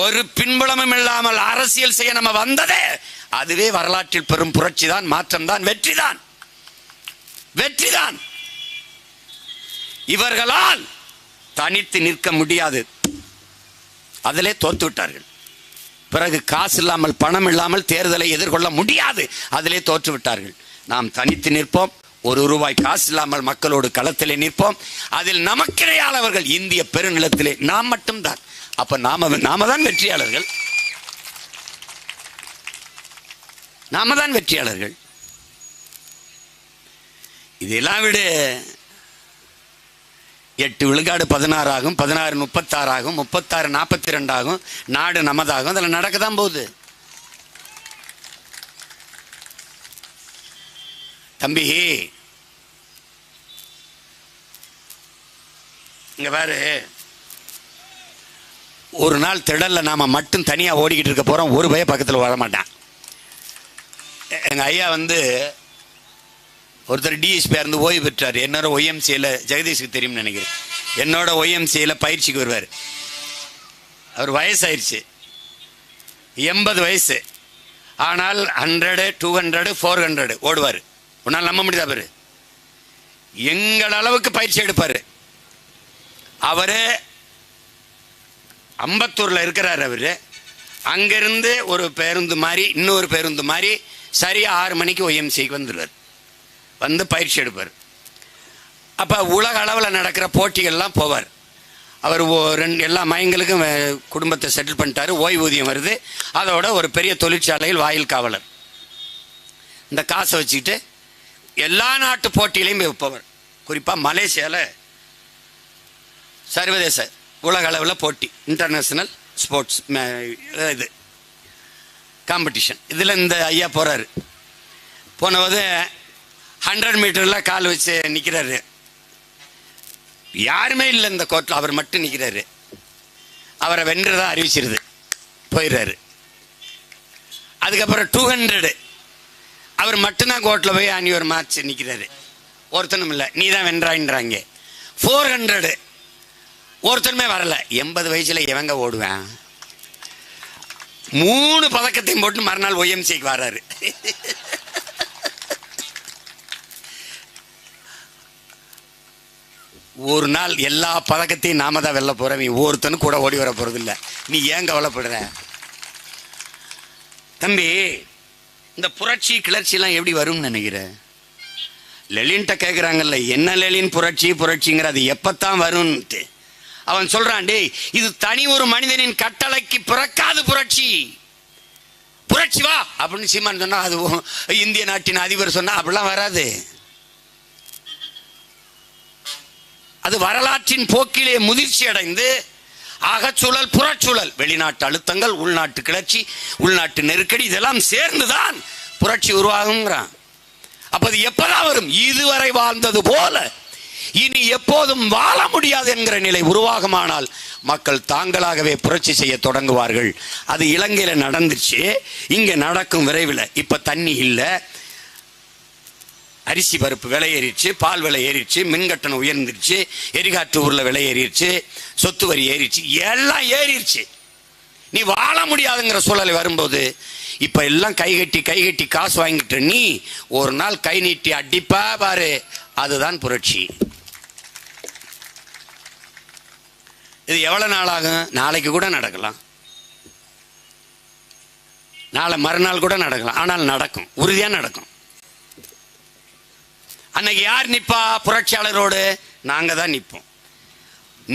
ஒரு பின்புலமும் இல்லாமல் அரசியல் செய்ய நம்ம வந்ததே அதுவே வரலாற்றில் பெரும் புரட்சி தான், மாற்றம் தான், வெற்றி தான், வெற்றி தான். இவர்களால் தனித்து நிற்க முடியாது, அதிலே தோத்து விட்டார்கள். பிறகு காசு இல்லாமல் பணம் இல்லாமல் தேர்தலை எதிர்கொள்ள முடியாது, அதிலே தோற்று விட்டார்கள். நாம் தனித்து நிற்போம், ₹1 காசு இல்லாமல் மக்களோடு களத்திலே நிற்போம். அதில் நமக்கிடையாளர்கள் இந்திய பெருநிலத்திலே நாம் மட்டும்தான். அப்ப நாம தான் வெற்றியாளர்கள், நாம தான் வெற்றியாளர்கள். இதெல்லாம் விட 8 விழுக்காடு 16 ஆகும், 16 36 ஆகும், 36 42 ஆகும், நாடு நமதாகும். அதில் நடக்கதான் போகுது. தம்பி இங்க பாரு, ஒரு நாள் திடல்ல நாம மட்டும் தனியா ஓடிக்கிட்டு இருக்க போறோம், ஒரு பய பக்கத்தில் வர மாட்டான். எங்க ஐயா ஒருத்தர் டிஎஸ்பியா இருந்து ஓய்வு பெற்றார். என்னோட ஒய்எம்சியில் ஜெகதீஷுக்கு தெரியும்னு நினைக்கிறேன். என்னோட ஒய்எம்சியில் பயிற்சிக்கு வருவார். அவர் வயசாயிருச்சு, 80 வயசு. ஆனால் 100, 200, 400 ஓடுவார். உன்னால் நம்ப முடியாத பேரு. எங்கள் அளவுக்கு பயிற்சி எடுப்பார். அவரு அம்பத்தூர்ல இருக்கிறார். அவரு அங்கிருந்து ஒரு பேருந்து மாதிரி, இன்னொரு பேருந்து மாதிரி சரியா 6 மணிக்கு ஒய்எம்சிக்கு வந்துடுவார். வந்து பயிற்சி எடுப்பார். அப்ப உலக அளவில் நடக்கிற போட்டிகள்லாம் போவார். அவர் எல்லா மையங்களுக்கும் குடும்பத்தை செட்டில் பண்ணிட்டாரு, ஓய்வூதியம் வருது. அதோட ஒரு பெரிய தொழிற்சாலையில் வாயில் காவலர். இந்த காசை வச்சுக்கிட்டு எல்லா நாட்டு போட்டியிலையும் போவார். குறிப்பா மலேசியாவில் சர்வதேச உலக அளவில் போட்டி, இன்டர்நேஷனல் ஸ்போர்ட்ஸ் இது காம்படிஷன், இதில் இந்த ஐயா போறாரு. போனவது 100 மீட்டரில் கால் வச்சு நிற்கிறாரு. யாருமே இல்லை இந்த கோர்ட்டில், அவர் மட்டும் நிற்கிறாரு. அவரை வென்றதா அறிவிச்சிருது, போயிடுறாரு. அதுக்கப்புறம் 200 அவர் மட்டும்தான் கோர்ட்டில் போய் ஒரு மார்ச் நிற்கிறாரு. ஒருத்தனும் இல்லை, நீ தான் வென்றாயின்றாங்க. 400 ஒருத்தனுமே வரல. 80 வயசுல எவங்க ஓடுவேன்? 3 பதக்கத்தையும் போட்டு மறுநாள் ஒய்எம்சிக்கு வர்றாரு. ஒரு நாள் எல்லா பதக்கத்தையும் நாம தான் வெல்ல போறோம். நீ ஒருத்தனும் கூட ஓடி வர போறது இல்லை. நீ ஏன் கவலைப்படுற தம்பி? இந்த புரட்சி கிளர்ச்சி எல்லாம் எப்படி வரும்னு நினைக்கிற? லெலின்ட்ட கேட்கிறாங்கல்ல, என்ன லெலின் புரட்சி புரட்சிங்கிற, அது எப்பத்தான் வரும்னுட்டு. அவன் சொல்றான், டேய் இது தனி ஒரு மனிதனின் கட்டளைக்கு பிறக்காது புரட்சி. புரட்சி வா அப்படின்னு சீமான் சொன்னா, அது இந்திய நாட்டின் அதிபர் சொன்னா அப்படிலாம் வராது. அது வரலாற்றின் போக்கிலே முதிர்ச்சி அடைந்து அகச்சூழல் புறச்சூழல், வெளிநாட்டு அழுத்தங்கள், உள்நாட்டு கிளர்ச்சி, உள்நாட்டு நெருக்கடி, இதெல்லாம் சேர்ந்துதான் புரட்சி உருவாகுங்கிறான். அப்ப அது எப்பதான் வரும்? இதுவரை வாழ்ந்தது போல இனி எப்போதும் வாழ முடியாது என்கிற நிலை உருவாகுமானால் மக்கள் தாங்களாகவே புரட்சி செய்ய தொடங்குவார்கள். அது இலங்கையில நடந்துச்சு, இங்க நடக்கும் விரைவில். இப்ப தண்ணி இல்லை, அரிசி பருப்பு விலை ஏறிடுச்சு, பால் விலை ஏறிடுச்சு, மின்கட்டணம் உயர்ந்துருச்சு, எரிகாற்று ஊர்ல விலை ஏறிடுச்சு, சொத்து வரி ஏறிடுச்சு, எல்லாம் ஏறிடுச்சு. நீ வாழ முடியாதுங்கிற சூழலை வரும்போது இப்ப எல்லாம் கைகட்டி காசு வாங்கிட்டு நீ ஒரு நாள் கை நீட்டி அடிப்பா பாரு, அதுதான் புரட்சி. இது எவ்வளவு நாள் ஆகும்? நாளைக்கு கூட நடக்கலாம், நாளை மறுநாள் கூட நடக்கலாம். ஆனால் நடக்கும், உறுதியா நடக்கும். அன்னைக்கு யார் நிப்பா புரட்சியாளரோடு? நாங்க தான் நிற்போம்.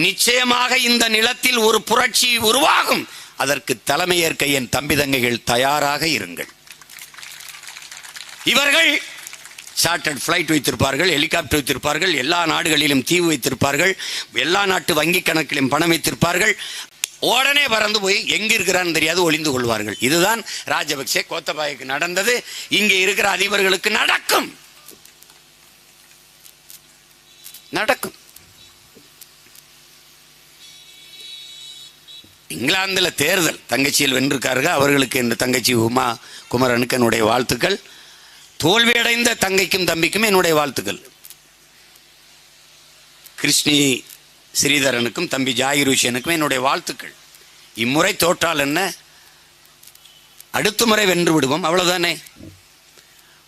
நிச்சயமாக இந்த நிலத்தில் ஒரு புரட்சி உருவாகும். அதற்கு தலைமை ஏற்க என் தம்பி தங்கைகள் தயாராக இருங்கள். இவர்கள் சார்ட்டர்ட் ஃபிளைட் வைத்திருப்பார்கள், ஹெலிகாப்டர் வைத்திருப்பார்கள், எல்லா நாடுகளிலும் தீவு வைத்திருப்பார்கள், எல்லா நாட்டு வங்கி கணக்கிலும் பணம் வைத்திருப்பார்கள். உடனே பறந்து போய் எங்க இருக்கிறான்னு தெரியாது ஒளிந்து கொள்வார்கள். இதுதான் ராஜபக்சே கோத்தபாயக்கு நடந்தது, இங்கே இருக்கிற அதிபர்களுக்கு நடக்கும். நடக்கும். இங்கிலாந்தில் தேர்தல், தங்கச்சியில் வென்றிருக்கார்கள். அவர்களுக்கு என் தங்கச்சி உமா குமரனுக்கு என்னுடைய வாழ்த்துக்கள். தோல்வியடைந்த தங்கைக்கும் தம்பிக்கும் என்னுடைய வாழ்த்துக்கள். கிருஷ்ணி ஸ்ரீதரனுக்கும் தம்பி ஜாகிருஷனுக்கும் என்னுடைய வாழ்த்துக்கள். இம்முறை தோற்றால் என்ன, அடுத்த முறை வென்று விடுவோம், அவ்வளவுதானே.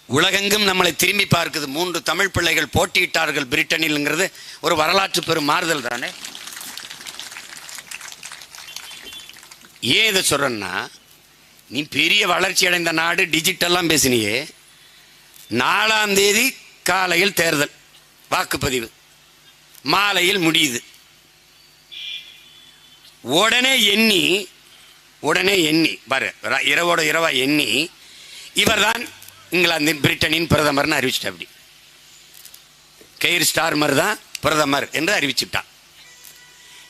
உலகெங்கும் நம்மளை திரும்பி பார்க்குது. 3 தமிழ் பிள்ளைகள் போட்டியிட்டார்கள் பிரிட்டனில்ங்கிறது ஒரு வரலாற்று பெரும் மாறுதல் தானே. ஏன் இதை சொல்றேன்னா, நீ பெரிய வளர்ச்சி அடைந்த நாடு, டிஜிட்டல்லாம் பேசினியே. 4ஆம் தேதி காலையில் தேர்தல் வாக்குப்பதிவு, மாலையில் முடியுது. உடனே எண்ணி பாரு, இரவோட இரவா எண்ணி இவர்தான் இங்கிலாந்தின் பிரிட்டனின் பிரதமர்னு அறிவிச்சிட்ட. அப்படி கெய்ர் ஸ்டார்மர் தான் பிரதமர் என்று அறிவிச்சுட்டான்.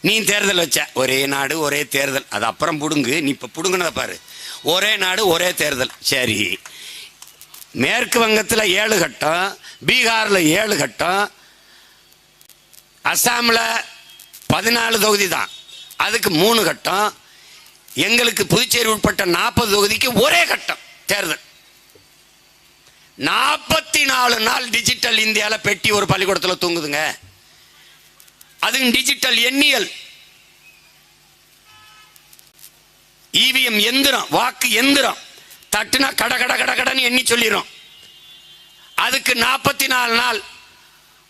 நீ தேர்தல் வச்ச, ஒரே நாடு ஒரே தேர்தல், அது அப்புறம் புடுங்கு. நீ இப்ப புடுங்கினத பாரு, ஒரே நாடு ஒரே தேர்தல். சரி, மேற்கு வங்கத்தில் 7 கட்டம், பீகார்ல 7 கட்டம், அசாம்ல 14 தொகுதி தான், அதுக்கு 3 கட்டம், எங்களுக்கு புதுச்சேரி உட்பட்ட 40 தொகுதிக்கு ஒரே கட்டம் தேர்தல். 44 நாள் டிஜிட்டல் இந்தியாவில் பெட்டி ஒரு பள்ளிக்கூடத்தில் தூங்குதுங்க. அது டிஜிட்டல் எண்ணியல், இவிஎம் எந்திரம், வாக்கு எந்திரம், தட்டுனா கட கட கட கடன்னு எண்ணி சொல்லிடும். அதுக்கு 44 நாள்.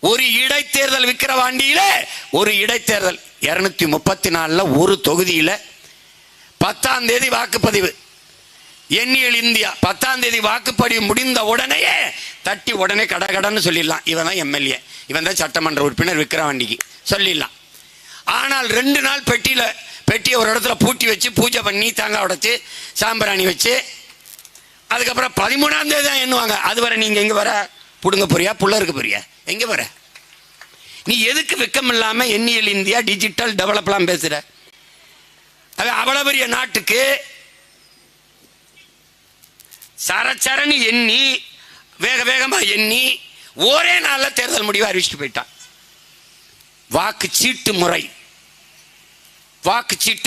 ஒரு இடைத்தேர்தல் விக்கிரவாண்டியில ஒரு இடைத்தேர்தல் 234 ஒரு தொகுதியில 10ஆம் தேதி வாக்குப்பதிவு. எண்ணியல் இந்தியா 10ஆம் தேதி வாக்குப்பதிவு முடிந்த உடனேயே தட்டி உடனே கடகடன்னு சொல்லிடலாம், இவன் தான் எம்எல்ஏ, இவன் தான் சட்டமன்ற உறுப்பினர் விக்கிரவாண்டிக்கு சொல்லிடலாம். ஆனால் 2 நாள் பெட்டியை ஒரு இடத்துல பூட்டி வச்சு பூஜை பண்ணி தேங்காய் உடைச்சு சாம்பிராணி வச்சு அதுக்கப்புறம் 13ஆம் தேதி தான் எண்ணுவாங்க. அதுவரை நீங்க எங்க வர, புடுங்க போறியா, புள்ள இருக்க போறியா, எங்க வர? நீ எதுக்கு வெக்கம் இல்லாம எண்ணியல் இந்தியா டிஜிட்டல் டெவலப்லாம் பேசுற? அவ்வளவு பெரிய நாட்டுக்கு சரச்சரன்னு எண்ணி வேக வேகமா எண்ணி ஒரே நாள்ல தேர்தல் முடிவை அறிவிச்சுட்டு போயிட்டான். வாக்குச்சீட்டு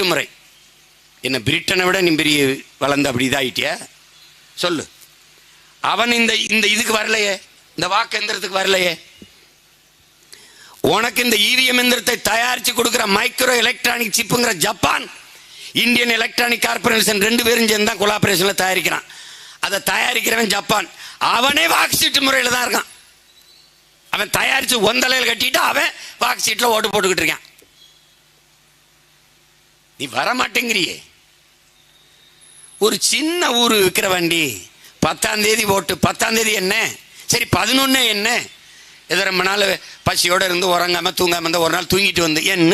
முறை என்ன பிரிட்டனை விட நீ பெரிய வளர்ந்த அப்படி இதாயிட்டியா சொல்லு. அவன் இந்த இதுக்கு வரலையே, இந்த வாக்கு எந்திரத்துக்கு வரலையே. உனக்கு இந்த இவிஎம் எந்திரத்தை தயாரிச்சு கொடுக்கிற micro electronic சிப்புங்கிற Japan, Indian electronic corporation 2 பேரும் சேர்ந்து தான் கொலாபரேஷன்ல தயாரிக்கிறான். அதை தயாரிக்கிறவன் ஜப்பான். அவனே வாக்குச்சீட்டு முறையில் தான் இருக்கான். அவன் தயாரிச்சு ஒந்தலையில் கட்டிட்டு அவன் வாக்குச்சீட்டில் ஓட்டு போட்டுக்கிட்டு இருக்கான். நீ வர மாட்டேங்கிறியே. ஒரு சின்ன ஊர் விற்கிற வண்டி 10ஆம் தேதி ஓட்டு, 10ஆம் தேதி என்ன, சரி 11 என்ன, எதோ ரொம்ப நாள் பசியோட இருந்து உறங்காம தூங்காம இருந்தா ஒரு நாள் தூங்கிட்டு வந்து என்ன,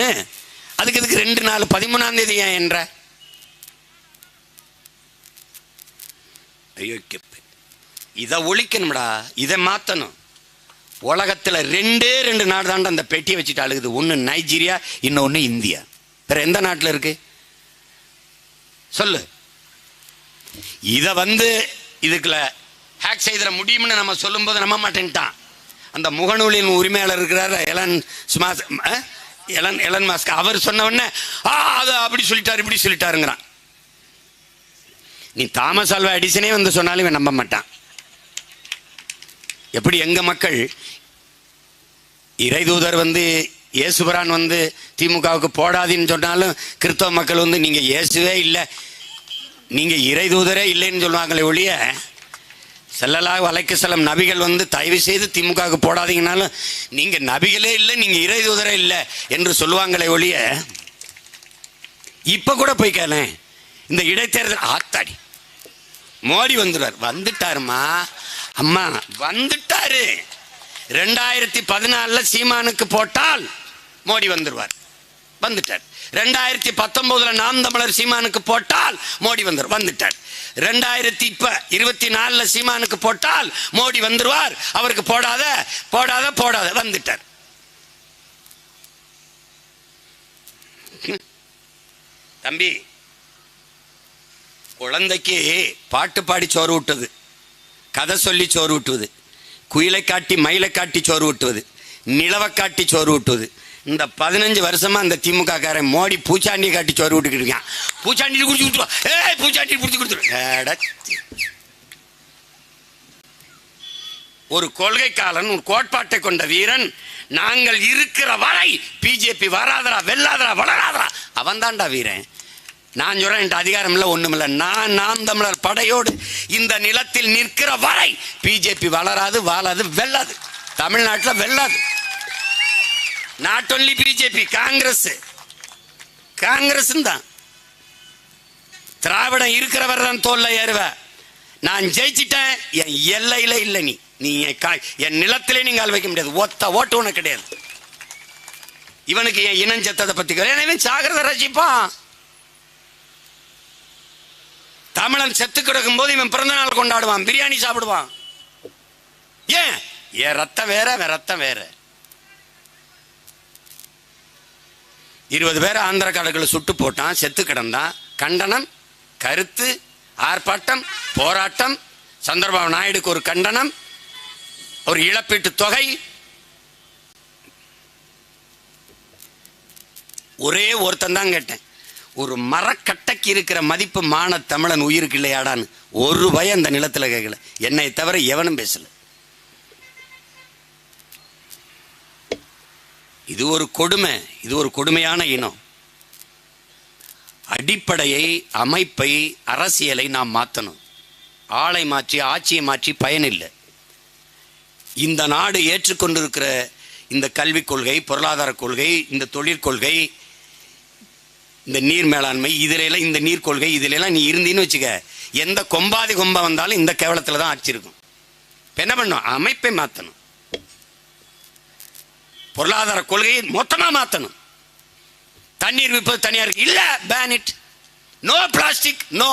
அதுக்கு 2 நாள் 13ஆம் தேதி ஏன் என்ற? ஐயோ, இதை ஒழிக்கணும்டா, இதை மாத்தணும். உலகத்துல 2 நாடு தாண்ட அந்த பெட்டியை வச்சுட்டு அழுகுது. ஒன்னு நைஜீரியா, இன்னொன்னு இந்தியா. வேற எந்த நாட்டில் இருக்கு சொல்லு? இதை இதுக்குள்ள ஹேக் செய்திட முடியும்னு நம்ம சொல்லும் போது நம்ப மாட்டேன்ட்டான். அந்த முகநூலின் உரிமையாளர் இருக்கிறார் எலன் மாஸ்க், அவர் சொன்ன உடனே அது அப்படி சொல்லிட்டாரு இப்படி சொல்லிட்டாருங்கிறான். நீ தாமஸ் ஆல்வா எடிசனே சொன்னாலும் இவன் நம்ப மாட்டான். எப்படி எங்க மக்கள் இறைதூதர் இயேசுபிரான் திமுகவுக்கு போடாதீன்னு சொன்னாலும் கிறிஸ்தவ மக்கள் நீங்க இயேசுவே இல்லை, நீங்க இறைதூதரே இல்லைன்னு சொல்லுவாங்களே ஒழிய, ஸல்லல்லாஹு அலைஹி வஸல்லம் நபிகள் தயவு செய்து திமுகவுக்கு போடாதீங்கனாலும் நீங்க நபிகளே இல்லை, நீங்க இறைதூதரே இல்லை என்று சொல்லுவாங்களே ஒழிய, இப்ப கூட போய் கேள, இந்த இடைத்தேர்தல் ஆத்தாடி மோடி வந்துட்டாருமா, அம்மா வந்துட்டாரு. 2014 சீமானுக்கு போட்டால் மோடி வந்துட்டார். 2019 நாம் தமிழர் சீமானுக்கு போட்டால் மோடி வந்துட்டார். 2024 சீமானுக்கு போட்டால் மோடி வந்துருவார். அவருக்கு போடாத வந்துட்டார். தம்பி, குழந்தைக்கு பாட்டு பாடி சோறு ஊட்டுவது, கதை சொல்லி சோறு ஊட்டுவது, குயிலை காட்டி மயிலை காட்டி சோறு ஊட்டுவது, நிலவை காட்டி சோறு ஊட்டுவது, இந்த 15 வருஷமா இந்த திமுக காரன் மோடி பூச்சாண்டியை காட்டி சோறு விட்டுக்கிட்டு இருக்கான். பூச்சாண்டி குடிச்சு கொடுத்துருவா, ஏய் பூச்சாண்டி பிடிச்சி கொடுத்துருவேன். ஒரு கொள்கைக்காரன், ஒரு கோட்பாட்டை கொண்ட வீரன், நாங்கள் இருக்கிற வரை பிஜேபி வராதரா, வெல்லாதரா, வளராதரா, அவன் தான்டா வீரன். நான் சொல்றேன், அதிகாரம் இல்லை, ஒண்ணுமில்ல. நாம் தமிழர் படையோடு இந்த நிலத்தில் நிற்கிற வரை பிஜேபி வளராது, வாழாது, வெல்லாது. தமிழ்நாட்டில் வெல்லாது. நாட் ஒன்லி பிஜேபி, காங்கிரஸ் தான். திராவிடம் இருக்கிறவர் தான் தோல்ல ஏறுவ. நான் ஜெயிச்சிட்டேன், என் எல்லையில இல்லை, நீ என் நிலத்திலே நீங்க ஆள் வைக்க முடியாது. ஒத்த ஓட்டு உனக்கு கிடையாது. இவனுக்கு என் இனம் செத்ததை பத்தி இவன் சாகிறத ரசிப்பான். தமிழன் செத்து கிடக்கும் போது இவன் பிறந்த நாள் கொண்டாடுவான், பிரியாணி சாப்பிடுவான். ஏன்? என் ரத்தம் வேற, ரத்தம் வேற. 20 பேர் ஆந்திர காடுகளை சுட்டு போட்டான், செத்து கிடந்தான். கண்டனம், கருத்து, ஆர்ப்பாட்டம், போராட்டம். சந்திரபாபு நாயுடுக்கு ஒரு கண்டனம், ஒரு இழப்பீட்டு தொகை. ஒரே ஒருத்தன் தான் கேட்டேன், ஒரு மரக்கட்டைக்கு இருக்கிற மதிப்பு மான தமிழன் உயிருக்கு இல்லையாடான்னு. ஒரு பயம் அந்த நிலத்தில் கேட்கல. என்னை தவிர எவனும் பேசல. இது ஒரு கொடுமை, இது ஒரு கொடுமையான இனம். அடிப்படையை, அமைப்பை, அரசியலை நாம் மாற்றணும். ஆளை மாற்றி, ஆட்சியை மாற்றி பயனில்லை. இந்த நாடு ஏற்றுக்கொண்டிருக்கிற இந்த கல்விக் கொள்கை, பொருளாதார கொள்கை, இந்த தொழிற்கொள்கை, இந்த நீர் மேலாண்மை, இதிலெல்லாம், இந்த நீர் கொள்கை, இதிலெல்லாம் நீ இருந்தீன்னு வச்சுக்க, எந்த கொம்பாதி கொம்ப வந்தாலும் இந்த கேவலத்தில் தான் ஆட்சி இருக்கும். என்ன பண்ணும்? அமைப்பை மாற்றணும். பொருளாதார கொள்கையை மொத்தமா மாற்றணும். தண்ணீர் விற்பது தனியார் இல்ல, ban it. No plastic, no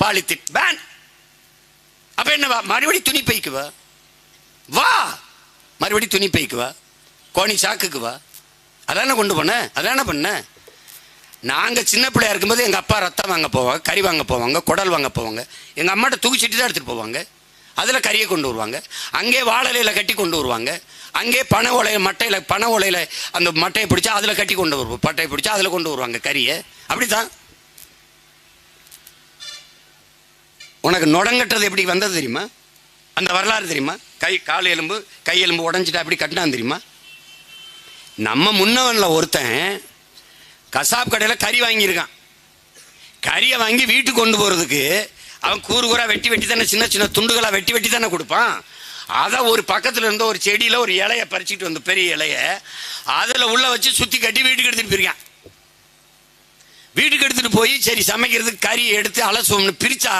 polythene, ban. அப்ப என்ன? மறுபடி துணி பைக்கு வா, மறுபடி துணி பைக்கு வா, கோணி சாக்குக்கு வா. அதான கொண்டு போன, அதான பண்ண. நாங்க சின்ன பிள்ளையா இருக்கும்போது எங்க அப்பா ரத்தம் வாங்க போவாங்க, கறி வாங்க போவாங்க, குடல் வாங்க போவாங்க. எங்க அம்மாட்ட தூக்கிச்சிட்டு தான் எடுத்துட்டு போவாங்க. அதுல கறியை கொண்டு வருவாங்க. அங்கே வாழலையில கட்டி கொண்டு வருவாங்க. அங்கே பனை ஓலையில, மட்டையில, பனை ஓலையில அந்த மட்டையை பிடிச்சா அதுல கட்டி கொண்டு வருவோம். பட்டையை பிடிச்சா அதுல கொண்டு வருவாங்க கறியை. அப்படித்தான். உனக்கு நொடங்கட்டது எப்படி வந்தது தெரியுமா? அந்த வரலாறு தெரியுமா? கால் எலும்பு, கை எலும்பு உடஞ்சிட்டா அப்படி கட்டினான் தெரியுமா? நம்ம முன்னவன்ல ஒருத்தன் கசாப் கடையில் கறி வாங்கியிருக்கான். கறியை வாங்கி வீட்டுக்கு கொண்டு போறதுக்கு அவன் கூறு கூறா வெட்டி வெட்டி தானே, சின்ன சின்ன துண்டுகளா வெட்டி வெட்டி தானே கொடுப்பான். அதை ஒரு பக்கத்துல இருந்த ஒரு செடியில ஒரு இலையை பறிச்சுட்டு வந்து, பெரிய இலைய அதுல உள்ள வச்சு சுத்தி கட்டி வீட்டுக்கு எடுத்துட்டு போயிருக்கான். வீட்டுக்கு எடுத்துட்டு போய் சரி சமைக்கிறதுக்கு கறியை எடுத்து அலசுவோம்னு பிரிச்சா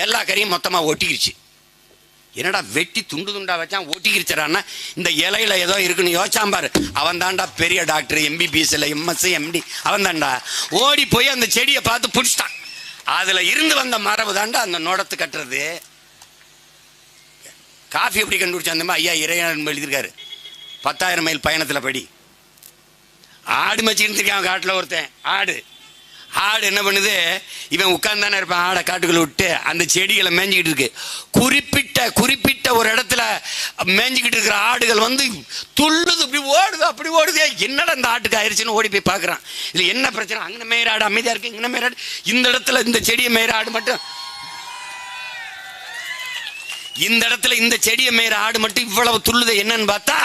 எல்லா கறியும் மொத்தமா ஒட்டிக்கிருச்சு. என்னடா வெட்டி துண்டு துண்டா வச்சான், ஒட்டிக்கிருச்சான்னா இந்த இலையில ஏதோ இருக்குன்னு யோசிச்சான் பாரு. அவன் தாண்டா பெரிய டாக்டர், MBBS, MS, MD. அவன் தாண்டா ஓடி போய் அந்த செடியை பார்த்து பிடிச்சிட்டான். அதுல இருந்து வந்த மரபு தாண்டா அந்த நோடத்து கட்டுறது. காஃபி எப்படி கண்டுபிடிச்சா? அந்த மாதிரி ஐயா இறையன் எழுதியிருக்காரு, 10,000 மைல் பயணத்துல படி. ஆடு மச்சிக்கிட்டு இருக்கான் காட்டுல ஒருத்தன். ஆடு என்ன பண்ணுது? இவன் உட்கார்ந்தானே இருப்பான், ஆடை காட்டுக்குள்ள விட்டு அந்த செடிகளை மேய்ஞ்சிக்கிட்டு இருக்கு. குறிப்பிட்ட ஒரு இடத்துல மேய்ஞ்சிக்கிட்டு இருக்கிற ஆடுகள் வந்து துள்ளுது, இப்படி ஓடுது, அப்படி ஓடுது. என்னடா இந்த ஆட்டுக்கு ஆயிடுச்சுன்னு ஓடி போய் பாக்குறான். இல்ல என்ன பிரச்சனை? அங்கே மேய்ற ஆடு அமைதியா இருக்கு, இங்கே மேய்ற ஆடு, இந்த இடத்துல இந்த செடியை மேய்ற ஆடு மட்டும், இந்த இடத்துல இந்த செடியை மேய்ற ஆடு மட்டும் இவ்வளவு துள்ளுது. என்னன்னு பார்த்தா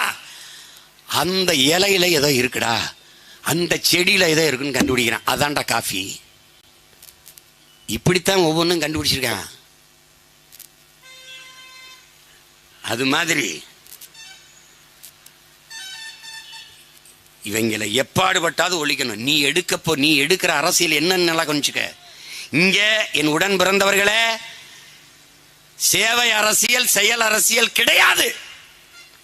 அந்த இலையில ஏதோ இருக்குடா, அந்த செடியில ஏதோ இருக்குன்னு கண்டுபிடிக்கிறான். அதான்டா காஃபி. இப்படித்தான் ஒவ்வொன்றும் கண்டுபிடிச்சிருக்கான். அது மாதிரி இவங்களை எப்பாடுபட்டாவது ஒழிக்கணும். நீ எடுக்கிற அரசியல் என்னன்னு நல்லா கொஞ்சிக்க. இங்க என் உடன் பிறந்தவர்களே, சேவை அரசியல், செயல் அரசியல் கிடையாது.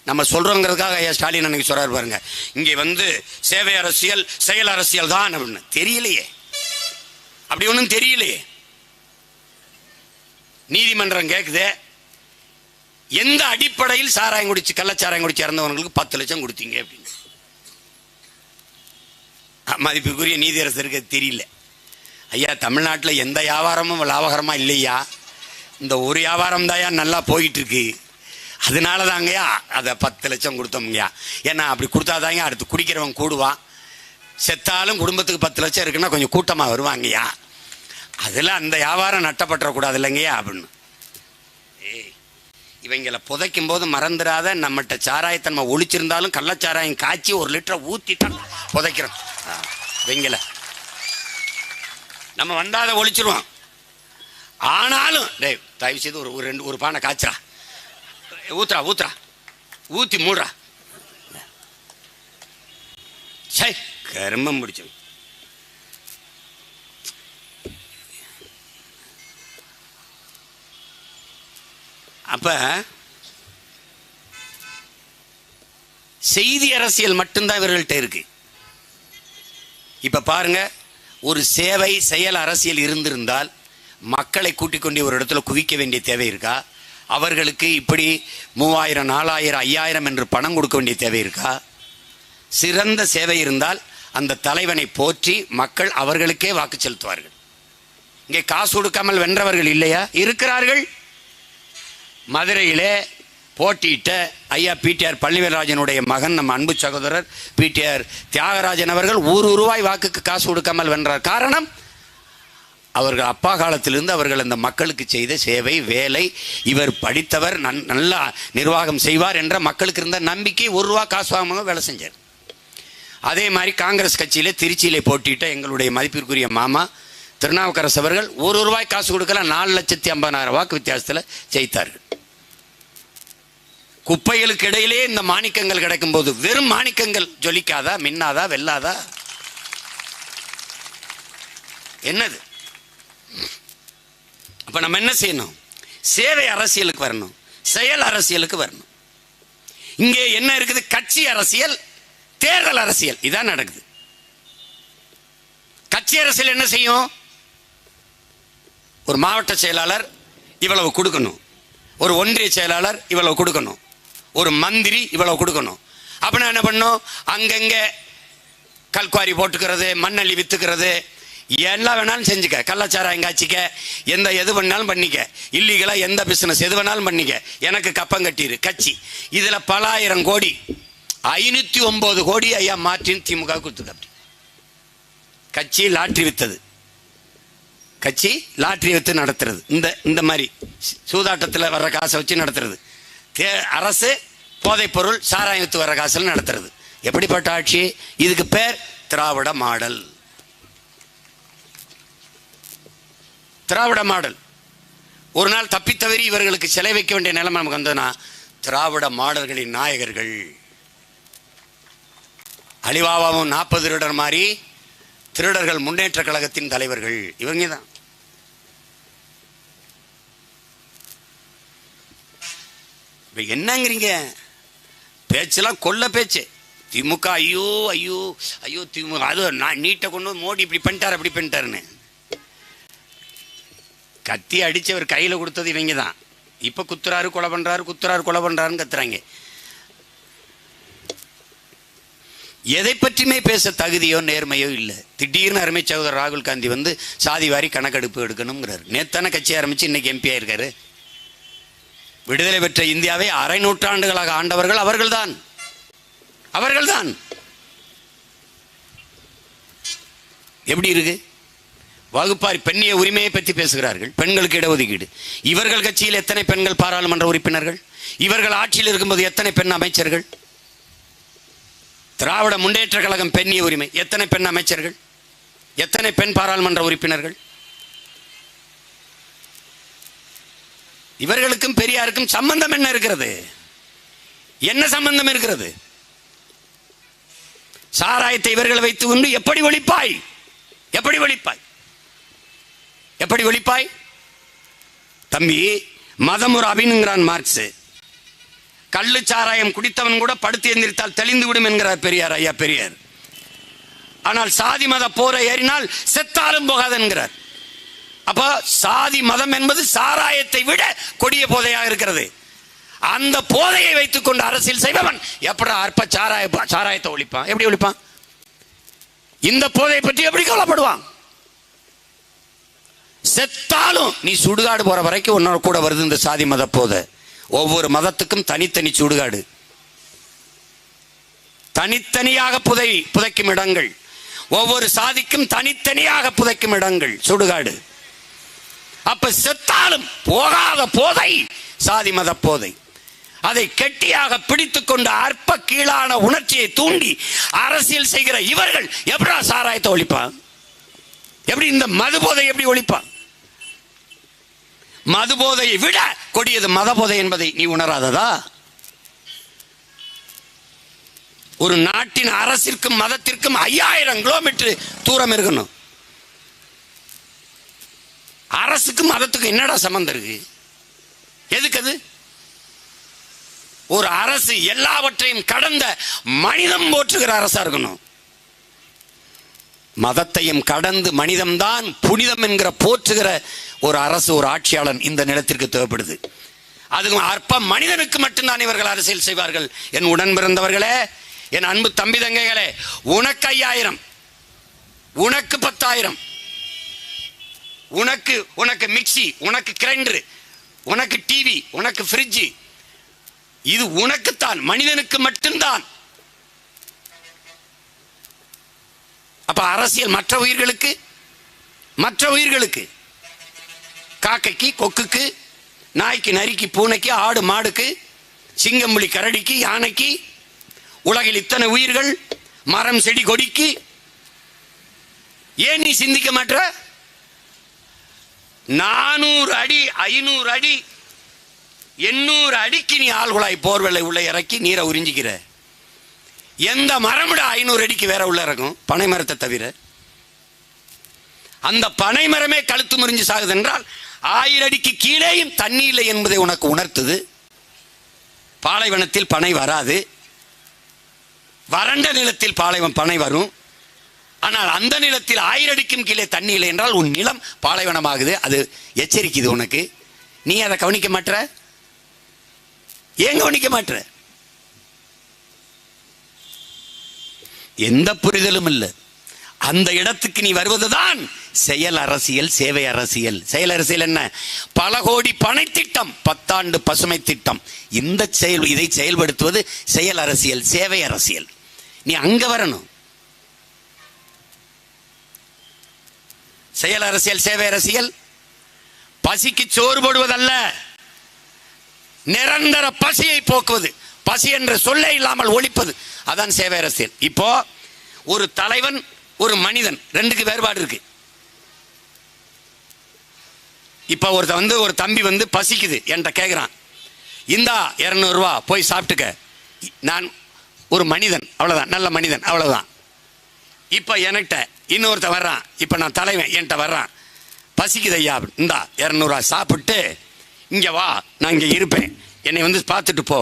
நம்ம சொல்றோங்கிறதுக்காக ஐயா ஸ்டாலின் அன்னைக்கு சொல்றாரு பாருங்க, இங்கே வந்து சேவை அரசியல், செயல் அரசியல் தான் அப்படின்னு. தெரியலையே, அப்படி ஒன்றும் தெரியலையே. நீதிமன்றம் கேட்குது, எந்த அடிப்படையில் சாராயம் குடிச்சு, கள்ளச்சாராயம் குடிச்சு இறந்தவங்களுக்கு 10 லட்சம் கொடுத்தீங்க அப்படின்னு. மதிப்புக்குரிய நீதியரசருக்கு தெரியல. ஐயா, தமிழ்நாட்டில் எந்த வியாபாரமும் லாபகரமா இல்லையா, இந்த ஒரு வியாபாரம் தாயா நல்லா போயிட்டு இருக்கு, அதனால தாங்கய்யா அதை 10 லட்சம் கொடுத்தோம்யா. ஏன்னா அப்படி கொடுத்தாதாங்க அடுத்து குடிக்கிறவன் கூடுவான், செத்தாலும் குடும்பத்துக்கு 10 லட்சம் இருக்குன்னா கொஞ்சம் கூட்டமா வருவாங்கய்யா, அதுல அந்த வியாபாரம் நட்டப்பட்டுறக்கூடாது இல்லைங்கய்யா அப்படின்னு. இவங்களை புதைக்கும் போது மறந்துடாத, நம்மகிட்ட சாராயத்தை நம்ம ஒழிச்சிருந்தாலும் கள்ளச்சாராயம் காய்ச்சி 1 லிட்டர் ஊத்திட்டான் புதைக்கிறோம். இவங்கள நம்ம வந்தாத ஒழிச்சிருவோம். ஆனாலும் டேய் தயவு செய்து ஒரு பானை காய்ச்சா, ஊத்துறா ஊத்தி மூடுறா. சை கர்மம் முடிச்சு. அப்ப செய்தி அரசியல் மட்டும்தான் இவர்கள்ட்ட இருக்கு. இப்ப பாருங்க, ஒரு சேவை செயல் அரசியல் இருந்திருந்தால் மக்களை கூட்டிக் கொண்டு ஒரு இடத்துல குவிக்க வேண்டிய தேவை இருக்கா? அவர்களுக்கு இப்படி 3000 4000 5000 என்று பணம் கொடுக்க வேண்டிய தேவை இருக்கா? சிறந்த சேவை இருந்தால் அந்த தலைவனை போற்றி மக்கள் அவர்களுக்கே வாக்கு செலுத்துவார்கள். இங்கே காசு கொடுக்காமல் வென்றவர்கள் இல்லையா? இருக்கிறார்கள். மதுரையிலே போட்டியிட்ட ஐயா பிடிஆர் பழனிவேல்ராஜனுடைய மகன், நம்ம அன்பு சகோதரர் பிடிஆர் தியாகராஜன் அவர்கள் ₹1 வாக்குக்கு காசு கொடுக்காமல் வென்றார். காரணம், அவர்கள் அப்பா காலத்திலிருந்து அவர்கள் அந்த மக்களுக்கு செய்த சேவை, வேலை, இவர் படித்தவர், நல்லா நிர்வாகம் செய்வார் என்ற மக்களுக்கு இருந்த நம்பிக்கை, ₹1 காசு வாங்காம வேலை செஞ்சார். அதே மாதிரி காங்கிரஸ் கட்சியிலே திருச்சியிலே போட்டியிட்ட எங்களுடைய மதிப்பிற்குரிய மாமா திருநாவுக்கரசு அவர்கள் ₹1 காசு கொடுக்கல, 4,50,000 வாக்கு வித்தியாசத்தில் ஜெயித்தார்கள். குப்பைகளுக்கு இடையிலே இந்த மாணிக்கங்கள் கிடைக்கும் போது வெறும் மாணிக்கங்கள் ஜொலிக்காதா, மின்னாதா, வெல்லாதா? என்னது? அப்ப நம்ம என்ன செய்யணும்? சேவை அரசியலுக்கு வரணும், செயல் அரசியலுக்கு வரணும். இங்கே என்ன இருக்குது? கட்சி அரசியல், தேர்தல் அரசியல், இதான் நடக்குது. கட்சி அரசியல் என்ன செய்யும்? ஒரு மாவட்ட செயலாளர் இவ்வளவு கொடுக்கணும், ஒரு ஒன்றிய செயலாளர் இவ்வளவு கொடுக்கணும், ஒரு மந்திரி இவ்வளவு கொடுக்கணும். அப்படின்னா என்ன பண்ணும்? அங்கங்க கல்குவாரி போட்டுக்கிறது, மண்ணள்ளி வித்துக்கிறது, எல்லாம் வேணாலும் செஞ்சுக்க, கள்ளச்சாராயம் காய்ச்சிக்க, எது பண்ணாலும் பண்ணிக்க, இல்லீகலா எந்த பிசினஸ் எது வேணாலும் பண்ணிக்க, எனக்கு கப்பம் கட்டிரு கட்சி. இதுல பல ஆயிரம் கோடி, 509 கோடி ஐயா மார்டின் திமுக கொடுத்துக்க. கட்சி லாட்டரி வித்தது, கட்சி லாட்டரி வித்து நடத்துறது, இந்த மாதிரி சூதாட்டத்தில் வர்ற காசை வச்சு நடத்துறது. அரசு போதைப் பொருள் சாராயம் வித்து வர்ற காசில் நடத்துறது. எப்படிப்பட்ட ஆட்சி? இதுக்கு பேர் திராவிட மாடல். திராவிட மாடல். ஒரு நாள் தப்பித்தவறி இவர்களுக்கு சிலை வைக்க வேண்டிய நிலைமை நமக்கு வந்ததுன்னா, திராவிட மாடல்களின் நாயகர்கள் அலிபாபாவும் 40 திருடர் மாதிரி திருடர்கள் முன்னேற்ற கழகத்தின் தலைவர்கள் இவங்க தான். என்னங்கிறீங்க? பேச்செல்லாம் கொல்ல பேச்சு. திமுக ஐயோ ஐயோ ஐயோ திமுக, அது நான் நீட்டை கொண்டு மோடி இப்படி பண்ணிட்டார் அப்படி பண்ணிட்டாருன்னு கத்தி அடிச்சவர் கையில கொடுத்தது இவங்க தான். இப்ப குத்துறாரு கொலை பண்றாரு, குத்துறாரு கொலை பண்றாருன்னு கத்துறாங்க. எதை பற்றியுமே பேச தகுதியோ நேர்மையோ இல்லை. திடீர்னு அருமை சகோதரர் ராகுல் காந்தி வந்து சாதி வாரி கணக்கெடுப்பு எடுக்கணுங்கிறார். நேத்தான கட்சி ஆரம்பிச்சு இன்னைக்கு எம்பி ஆயிருக்காரு. விடுதலை பெற்ற இந்தியாவை 1/2 நூற்றாண்டுகளாக ஆண்டவர்கள் அவர்கள்தான். எப்படி இருக்கு? வகுப்பாரி பெண்ணிய உரிமையை பற்றி பேசுகிறார்கள், பெண்களுக்கு இடஒதுக்கீடு. இவர்கள் கட்சியில் எத்தனை பெண்கள் பாராளுமன்ற உறுப்பினர்கள்? இவர்கள் ஆட்சியில் இருக்கும்போது எத்தனை பெண் அமைச்சர்கள்? திராவிட முன்னேற்ற கழகம் பெண்ணிய உரிமை, எத்தனை பெண் அமைச்சர்கள், எத்தனை பெண் பாராளுமன்ற உறுப்பினர்கள்? இவர்களுக்கும் பெரியாருக்கும் சம்பந்தம் என்ன இருக்கிறது? என்ன சம்பந்தம் இருக்கிறது? சாராயத்தை இவர்களை வைத்துக் கொண்டு எப்படி ஒழிப்பாய்? எப்படி ஒழிப்பாய்? எப்படி ஒழிப்பாய்? தம்பி, மதம் ஒரு அபினுங்கிறான் மார்க்ஸ். கள்ளு சாராயம் குடித்தவன் கூட படுத்து எந்திரித்தால் தெளிந்து விடும் என்கிறார் பெரியார், ஐயா பெரியார். ஆனால் சாதி மத போரை ஏறினால் செத்தாலும் போகாது என்கிறார். அப்ப சாதி மதம் என்பது சாராயத்தை விட கொடிய போதையாக இருக்கிறது. அந்த போதையை வைத்துக் கொண்டு அரசியல் செய்பவன் எப்படி அற்ப சாராயத்தை ஒழிப்பான்? எப்படி ஒழிப்பான்? இந்த போதையை பற்றி எப்படி கவலைப்படுவான்? செத்தாலும் நீ சுடுகாடு போற வரைக்கும் உன்னோட கூட வருது இந்த சாதி மத போதை. ஒவ்வொரு மதத்துக்கும் தனித்தனி சுடுகாடு, தனித்தனியாக புதைக்கும் இடங்கள். ஒவ்வொரு சாதிக்கும் தனித்தனியாக புதைக்கும் இடங்கள் சுடுகாடு. அப்ப செத்தாலும் போகாத போதை சாதி மத போதை. அதை கெட்டியாக பிடித்துக் கொண்டு அற்ப கீழான உணர்ச்சியை தூண்டி அரசியல் செய்கிற இவர்கள் எப்படா சாராயத்தை ஒழிப்பான்? எப்படி இந்த மது போதை எப்படி ஒழிப்பான்? மது போதையை விட கொடியது மத போதை என்பதை நீ உணராததா? ஒரு நாட்டின் அரசிற்கும் மதத்திற்கும் 5000 கிலோமீட்டர் தூரம் இருக்கணும். அரசுக்கும் மதத்துக்கும் என்னடா சம்பந்தம் இருக்கு? எதுக்கு அது? ஒரு அரசு எல்லாவற்றையும் கடந்த மனிதம் போற்றுகிற அரசா இருக்கணும். மதத்தையும் கடந்து மனிதம்தான் புனிதம் என்கிற போற்றுகிற ஒரு அரசு, ஒரு ஆட்சியாளன் இந்த நிலத்திற்கு தேவைப்படுது. அதுவும் அற்ப மனிதனுக்கு மட்டும்தான் இவர்கள் அரசியல் செய்வார்கள். என் உடன் பிறந்தவர்களே, என் அன்பு தம்பி தங்கைகளே, உனக்கு 5000, உனக்கு 10,000, உனக்கு மிக்சி, உனக்கு கிரைண்டர், உனக்கு டிவி, உனக்கு ஃப்ரிட்ஜ், இது உனக்குத்தான், மனிதனுக்கு மட்டும்தான். அப்ப அரசியல் மற்ற உயிர்களுக்கு காக்கைக்கு, கொக்குக்கு, நாய்க்கு, நரிக்கு, பூனைக்கு, ஆடு மாடுக்கு, சிங்கம்புலி கரடிக்கு, யானைக்கு, உலகில் இத்தனை உயிர்கள், மரம் செடி கொடிக்கு ஏன் நீ சிந்திக்க மாட்ட? 400 அடி 500 அடி 800 அடிக்கு நீ ஆழ்குழாய் போர்வெல்லை உள்ள இறக்கி நீரை உறிஞ்சிக்கிற. எந்த மரம்டா 500 அடிக்கு வேற உள்ள இறக்கும்? பனை மரத்தை தவிர. அந்த பனை மரமே கழுத்து முறிஞ்சு சாகுது என்றால் 1000 அடிக்கு கீழேயும் தண்ணி இல்லை என்பதை உனக்கு உணர்த்துது. பாலைவனத்தில் பனை வராது, வறண்ட நிலத்தில் பனை வரும். ஆனால் அந்த நிலத்தில் 1000 அடிக்கும் கீழே தண்ணி இல்லை என்றால் உன் நிலம் பாலைவனமாகுது. அது எச்சரிக்குது உனக்கு. நீ அதை கவனிக்க மாட்ட? ஏன் கவனிக்க மாட்ட? எந்த புரிதலும் இல்லை. அந்த இடத்துக்கு நீ வருவதுதான் செயல் அரசியல், சேவை அரசியல். செயல் அரசியல் என்ன? பல கோடி பனை திட்டம், 10 ஆண்டு பசுமை திட்டம். இதை செயல்படுத்துவது செயல் அரசியல், சேவை அரசியல். நீ அங்க வரணும். செயல் அரசியல், சேவை அரசியல் பசிக்கு சோறு போடுவதல்ல, நிரந்தர பசியை போக்குவது. பசி என்ற சொல்லே இல்லாமல் ஒழிப்பது, அதான் சேவை அரசியல். இப்போ ஒரு தலைவன், ஒரு மனிதன், ரெண்டுக்கு வேறுபாடு இருக்கு. இப்ப ஒரு தம்பி பசிக்குது என்கிட்ட கேட்கிறான், இந்தா 200 ரூபா போய் சாப்பிட்டுக்க. நான் ஒரு மனிதன், அவ்வளவுதான், நல்ல மனிதன், அவ்வளவுதான். இப்ப என்கிட்ட இன்னொருத்த வர்றான், இப்ப நான் தலைவன், என்கிட்ட வர்றான், பசிக்குது ஐயா, இந்தா 200 ரூபா சாப்பிட்டு இங்க வா, நான் இங்க இருப்பேன், என்னை பார்த்துட்டு போ.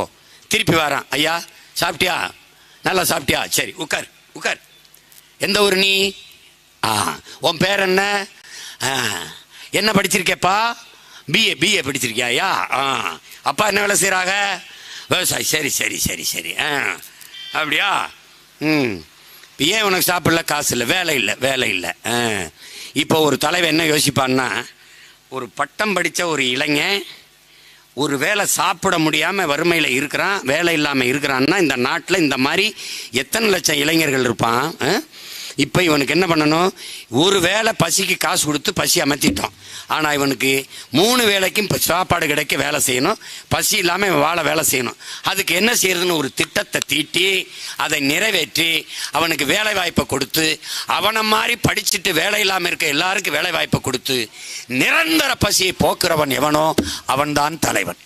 திருப்பி வரான், ஐயா சாப்பிட்டியா? நல்லா சாப்பிட்டியா? சரி உட்கார் உட்கார். எந்த ஊர் நீ? உன் பேர் என்ன? என்ன படிச்சிருக்கேப்பா? பிஏ படிச்சிருக்கியா? அப்பா என்ன வேலை செய்கிறாங்க? விவசாயி. சரி சரி சரி சரி. அப்படியா? ஏன் உனக்கு சாப்பிடல? காசு இல்லை, வேலை இல்லை. இப்போ ஒரு தலைவர் என்ன யோசிப்பான்னா, ஒரு பட்டம் படித்த ஒரு இளைஞன் ஒரு வேளை சாப்பிட முடியாமல் வறுமையில் இருக்கிறான், வேலை இல்லாமல் இருக்கிறான்னா இந்த நாட்டில் இந்த மாதிரி எத்தனை லட்சம் இளைஞர்கள் இருப்பான். இப்போ இவனுக்கு என்ன பண்ணணும்? ஒரு வேளை பசிக்கு காசு கொடுத்து பசி அமர்த்திட்டோம். ஆனால் இவனுக்கு 3 வேளைக்கும் சாப்பாடு கிடைக்க வேலை செய்யணும், பசி இல்லாமல் இவன் வேலை செய்யணும். அதுக்கு என்ன செய்யறதுன்னு ஒரு திட்டத்தை தீட்டி அதை நிறைவேற்றி அவனுக்கு வேலை வாய்ப்பை கொடுத்து, அவனை மாதிரி படிச்சுட்டு வேலை இல்லாமல் இருக்க எல்லாருக்கும் வேலை வாய்ப்பை கொடுத்து நிரந்தர பசியை போக்குறவன் எவனோ அவன்தான் தலைவன்.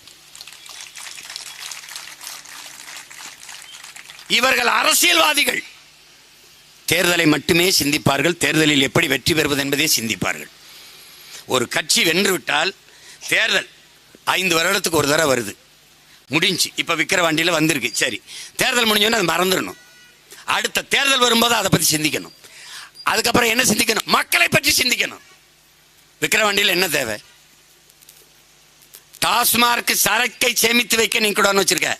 இவர்கள் அரசியல்வாதிகள் தேர்தலை மட்டுமே சிந்திப்பார்கள், தேர்தலில் எப்படி வெற்றி பெறுவது என்பதை சிந்திப்பார்கள். ஒரு கட்சி வென்றுவிட்டால் தேர்தல் 5 வருடத்துக்கு ஒரு தடவை வருது, முடிஞ்சு. இப்போ விக்கிரவாண்டியில் வந்திருக்கு, சரி, தேர்தல் முடிஞ்சோன்னு அதை மறந்துடணும். அடுத்த தேர்தல் வரும்போது அதை பற்றி சிந்திக்கணும். அதுக்கப்புறம் என்ன சிந்திக்கணும்? மக்களை பற்றி சிந்திக்கணும். விக்கிரவாண்டியில் என்ன தேவை? டாஸ்மார்க் சரக்கை சேமித்து வைக்க நீ கூட வச்சிருக்க,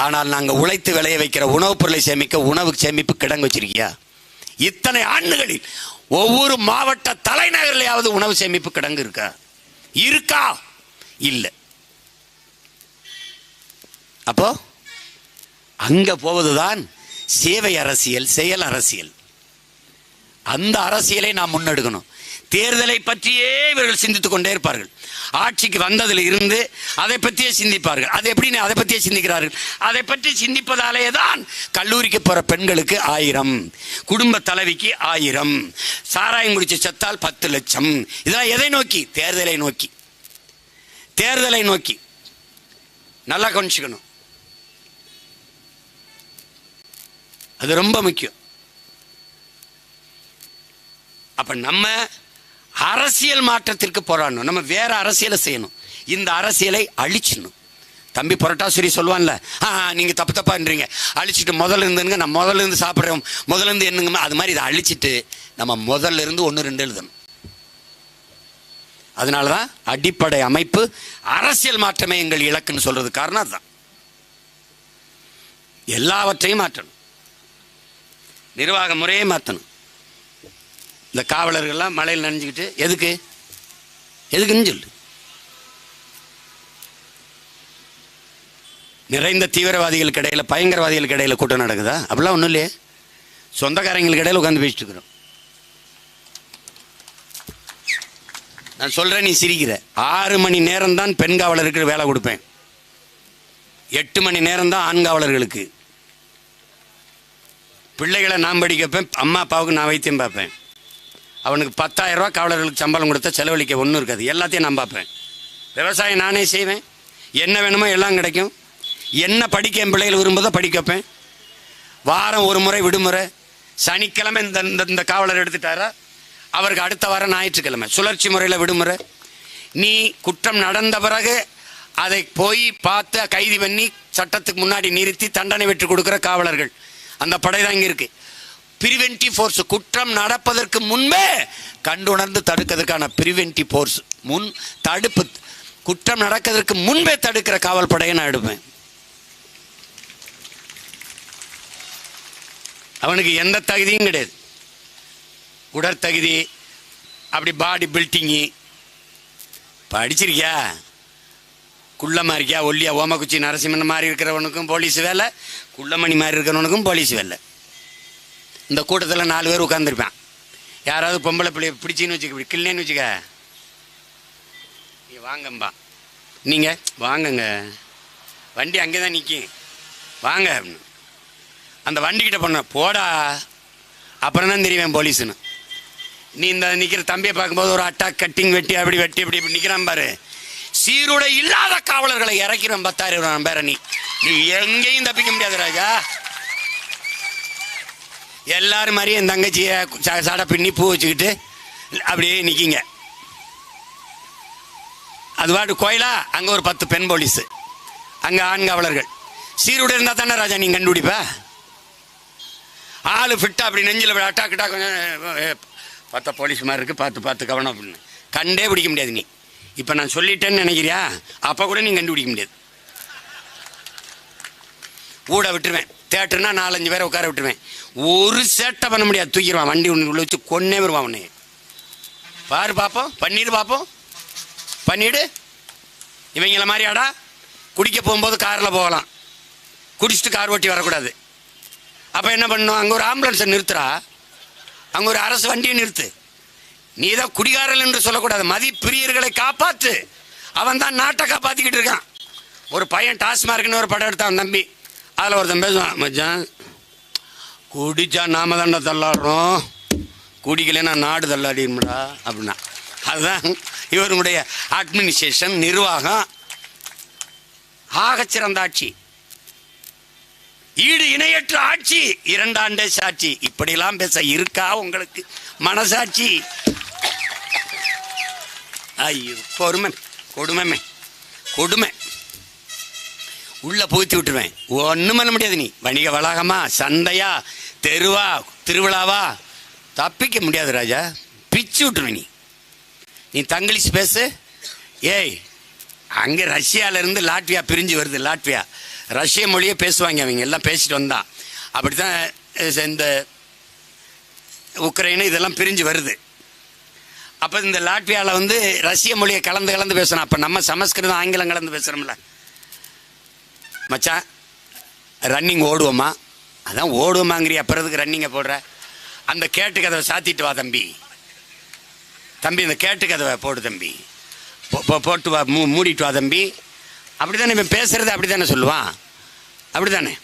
ஆனால் நாங்கள் உழைத்து விளைய வைக்கிற உணவுப் பொருளை சேமிக்க உணவு சேமிப்பு கிடங்கு வச்சிருக்கியா? இத்தனை ஆண்டுகளில் ஒவ்வொரு மாவட்ட தலைநகரிலேயாவது உணவு சேமிப்பு கிடங்கு இருக்கா? இல்லை. அப்போ அங்க போவதுதான் சேவை அரசியல், செயல் அரசியல். அந்த அரசியலை நாம் முன்னெடுக்கணும். தேர்தலை பற்றியே இவர்கள் சிந்தித்துக் கொண்டே இருப்பார்கள். ஆட்சிக்கு வந்ததில் இருந்து அதை பற்றியே சிந்திப்பார்கள். அது எப்படின்னு அதை பற்றியே சிந்திக்கிறார்கள். அதை பற்றி சிந்திப்பதாலே தான் கல்லூரிக்கு போகிற பெண்களுக்கு 1000, குடும்ப தலைவிக்கு 1000, சாராயம் குடிச்சு செத்தால் 10 லட்சம். இதெல்லாம் எதை நோக்கி? தேர்தலை நோக்கி. தேர்தலை நோக்கி. நல்லா கவனிச்சுக்கணும், அது ரொம்ப முக்கியம். அப்ப நம்ம அரசியல் மாற்றத்திற்கு போராடணும். நம்ம வேற அரசியலை செய்யணும். இந்த அரசியலை அழிச்சிடணும். தம்பி புரட்டாசுரி சொல்லுவான்ல, நீங்க தப்பு தப்பான்றீங்க, அழிச்சிட்டு முதல்ல இருந்துங்க, நான் முதல்ல இருந்து சாப்பிட்றோம், முதல்ல இருந்து என்னங்க, அது மாதிரி இதை அழிச்சிட்டு நம்ம முதல்ல இருந்து 1, 2 எழுதணும். அதனாலதான் அடிப்படை அமைப்பு அரசியல் மாற்றமே எங்கள் இலக்குன்னு சொல்றது காரணம் அதுதான். எல்லாவற்றையும் மாற்றணும். நிர்வாக முறையை மாற்றணும். இந்த காவலர்கள்லாம் மழையில் நனைஞ்சுக்கிட்டு எதுக்குன்னு சொல்லு. நிறைந்த தீவிரவாதிகளுக்கு இடையில, பயங்கரவாதிகளுக்கு இடையில கூட்டம் நடக்குதா? அப்படிலாம் ஒன்றும் இல்லையே. சொந்தக்காரங்களுக்கு இடையில உட்காந்து பேசிட்டு இருக்கிறோம். நான் சொல்றேன், நீ சிரிக்கிற. 6 மணி நேரம் தான் பெண் காவலருக்கு வேலை கொடுப்பேன். 8 மணி நேரம் தான் ஆண் காவலர்களுக்கு. பிள்ளைகளை நான் படிக்க வைப்பேன், அம்மா அப்பாவுக்கு நான் வைத்தியம் பார்ப்பேன். அவனுக்கு 10,000 ரூபா காவலர்களுக்கு சம்பளம் கொடுத்தா செலவழிக்க ஒன்றும் இருக்காது. எல்லாத்தையும் நான் பார்ப்பேன். விவசாயம் நானே செய்வேன். என்ன வேணுமோ எல்லாம் கிடைக்கும். என்ன படிக்க என் பிள்ளைகள் விரும்புதோ படிக்க வைப்பேன். வாரம் ஒரு முறை விடுமுறை. சனிக்கிழமை இந்த காவலர் எடுத்துட்டாரா, அவருக்கு அடுத்த வாரம் ஞாயிற்றுக்கிழமை சுழற்சி முறையில் விடுமுறை. நீ குற்றம் நடந்த பிறகு அதை போய் பார்த்து கைது பண்ணி சட்டத்துக்கு முன்னாடி நிறுத்தி தண்டனை பெற்று கொடுக்குற காவலர்கள், அந்த படை தான் இங்கே இருக்கு. பிரிவென்டிவ் ஃபோர்ஸ், குற்றம் நடப்பதற்கு முன்பே கண்டுணர்ந்து தடுக்கிறதுக்கான பிரிவென்டிவ் ஃபோர்ஸ், முன் தடுப்பு, குற்றம் நடக்கிறதுக்கு முன்பே தடுக்கிற காவல் படையை நான் எடுப்பேன். அவனுக்கு எந்த தகுதியும் கிடையாது. உடற்தகுதி, அப்படி பாடி பில்டிங்கு, படிச்சிருக்கியா, குள்ளமா இருக்கியா, ஒல்லியா, ஓமக்குச்சி நரசிம்மன் மாதிரி இருக்கிறவனுக்கும் போலீஸ் வேலை, குள்ளமணி மாதிரி இருக்கிறவனுக்கும் போலீஸ் வேலை. இந்த கூட்டத்தில் 4 பேர் உட்காந்துருப்பான். யாராவது பொம்பளை பிள்ளைய பிடிச்சின்னு வச்சுக்க, கிள்ளேன்னு வச்சுக்க, நீ வாங்கம்பா, நீங்கள் வாங்கங்க, வண்டி அங்கே தான் நிற்கும், வாங்க அப்படின்னு. அந்த வண்டிக்கிட்ட பண்ண போடா, அப்புறம் தான் தெரியுவேன் போலீஸுன்னு. நீ இந்த நிற்கிற தம்பியை பார்க்கும்போது ஒரு அட்டாக் கட்டிங் வெட்டி அப்படி இப்படி நிற்கிறான் பாரு. சீருடை இல்லாத காவலர்களை இறக்கிறோம் 10,000 பேரை. நீ எங்கேயும் தப்பிக்க முடியாது ராஜா. எல்லாரும் மாதிரியும் என் தங்கச்சியை சடை பின்னி பூ வச்சுக்கிட்டு அப்படியே நிற்கிங்க. அது பாட்டு கோயிலா, அங்கே ஒரு 10 பெண் போலீஸு, அங்கே ஆண் காவலர்கள். சீருடை இருந்தால் தானே ராஜா நீ கண்டுபிடிப்ப. ஆளு ஃபிட்டா அப்படி நெஞ்சில் அட்டாக்கிட்டா கொஞ்சம் 10 போலீஸ் மாதிரி இருக்கு, பார்த்து கவனம் அப்படின்னு கண்டே பிடிக்க முடியாது. நீ இப்போ நான் சொல்லிட்டேன்னு நினைக்கிறியா, அப்போ கூட நீ கண்டுபிடிக்க முடியாது. ஊட விட்டுருவேன். தேட்டர்னா 4-5 பேரை உட்கார விட்டுருவேன். ஒரு சேட்டை பண்ண முடியாது, தூக்கிடுவான். வண்டி உள்ள வச்சு கொன்னே வருவான் உன்னை. பாரு பார்ப்போம், பண்ணிடு. இவங்கள மாதிரியாடா குடிக்க போகும்போது காரில் போகலாம், குடிச்சிட்டு கார் ஓட்டி வரக்கூடாது. அப்போ என்ன பண்ணணும், அங்கே ஒரு ஆம்புலன்ஸை நிறுத்துறா, அங்கே ஒரு அரசு வண்டியை நிறுத்து. நீ தான் குடிகாரல் என்று சொல்லக்கூடாது, மதிப்பிரியர்களை காப்பாற்று. அவன் தான் நாட்டை காப்பாற்றிக்கிட்டு இருக்கான். ஒரு பையன் டாஸ்மார்க்னு ஒரு படம் எடுத்தான் தம்பி. அதில் ஒருத்தன் பேசுவான், மச்சான் குடிச்சா நாம தாண்டா தள்ளாடுறோம், குடிக்கலைன்னா நாடு தள்ளாடிடும்டா அப்படின்னா. அதுதான் இவருடைய அட்மினிஸ்ட்ரேஷன், நிர்வாகம். ஆகச்சிறந்த ஆட்சி, ஈடு இணையற்ற ஆட்சி, 2 ஆண்டே சாட்சி. இப்படிலாம் பேச இருக்கா உங்களுக்கு மனசாட்சி? ஐயோ, பொறுமை, கொடுமை உள்ள புகுத்தி விட்டுருவேன். ஒன்றும் பண்ண முடியாது. நீ வணிக வளாகமா, சந்தையா, தெருவா, திருவிழாவா, தப்பிக்க முடியாது ராஜா. பிச்சு விட்டுருவேன். நீ தங்கிலீஷ் பேசு. ஏய், அங்கே ரஷ்யாவிலேருந்து லாட்வியா பிரிஞ்சு வருது. லாட்வியா ரஷ்ய மொழியே பேசுவாங்க, அவங்க எல்லாம் பேசிட்டு வந்தான். அப்படி தான் இந்த உக்ரைனு இதெல்லாம் பிரிஞ்சு வருது. அப்போ இந்த லாட்வியாவில் ரஷ்ய மொழியை கலந்து பேசணும். அப்போ நம்ம சமஸ்கிருதம் ஆங்கிலம் கலந்து பேசுகிறோம்ல. மச்சான் ரன்னிங் ஓடுவோமா? அதான் ஓடுவோமாங்கிறிய, அப்புறத்துக்கு ரன்னிங்கை போடுற. அந்த கேட்டு கதவை சாத்திட்டு வா தம்பி, தம்பி இந்த கேட்டு கதவை போடு தம்பி, போட்டு வா, மூடிட்டு வா தம்பி. அப்படித்தானே இவன் பேசுறது, அப்படித்தானே சொல்லுவான், அப்படித்தானே.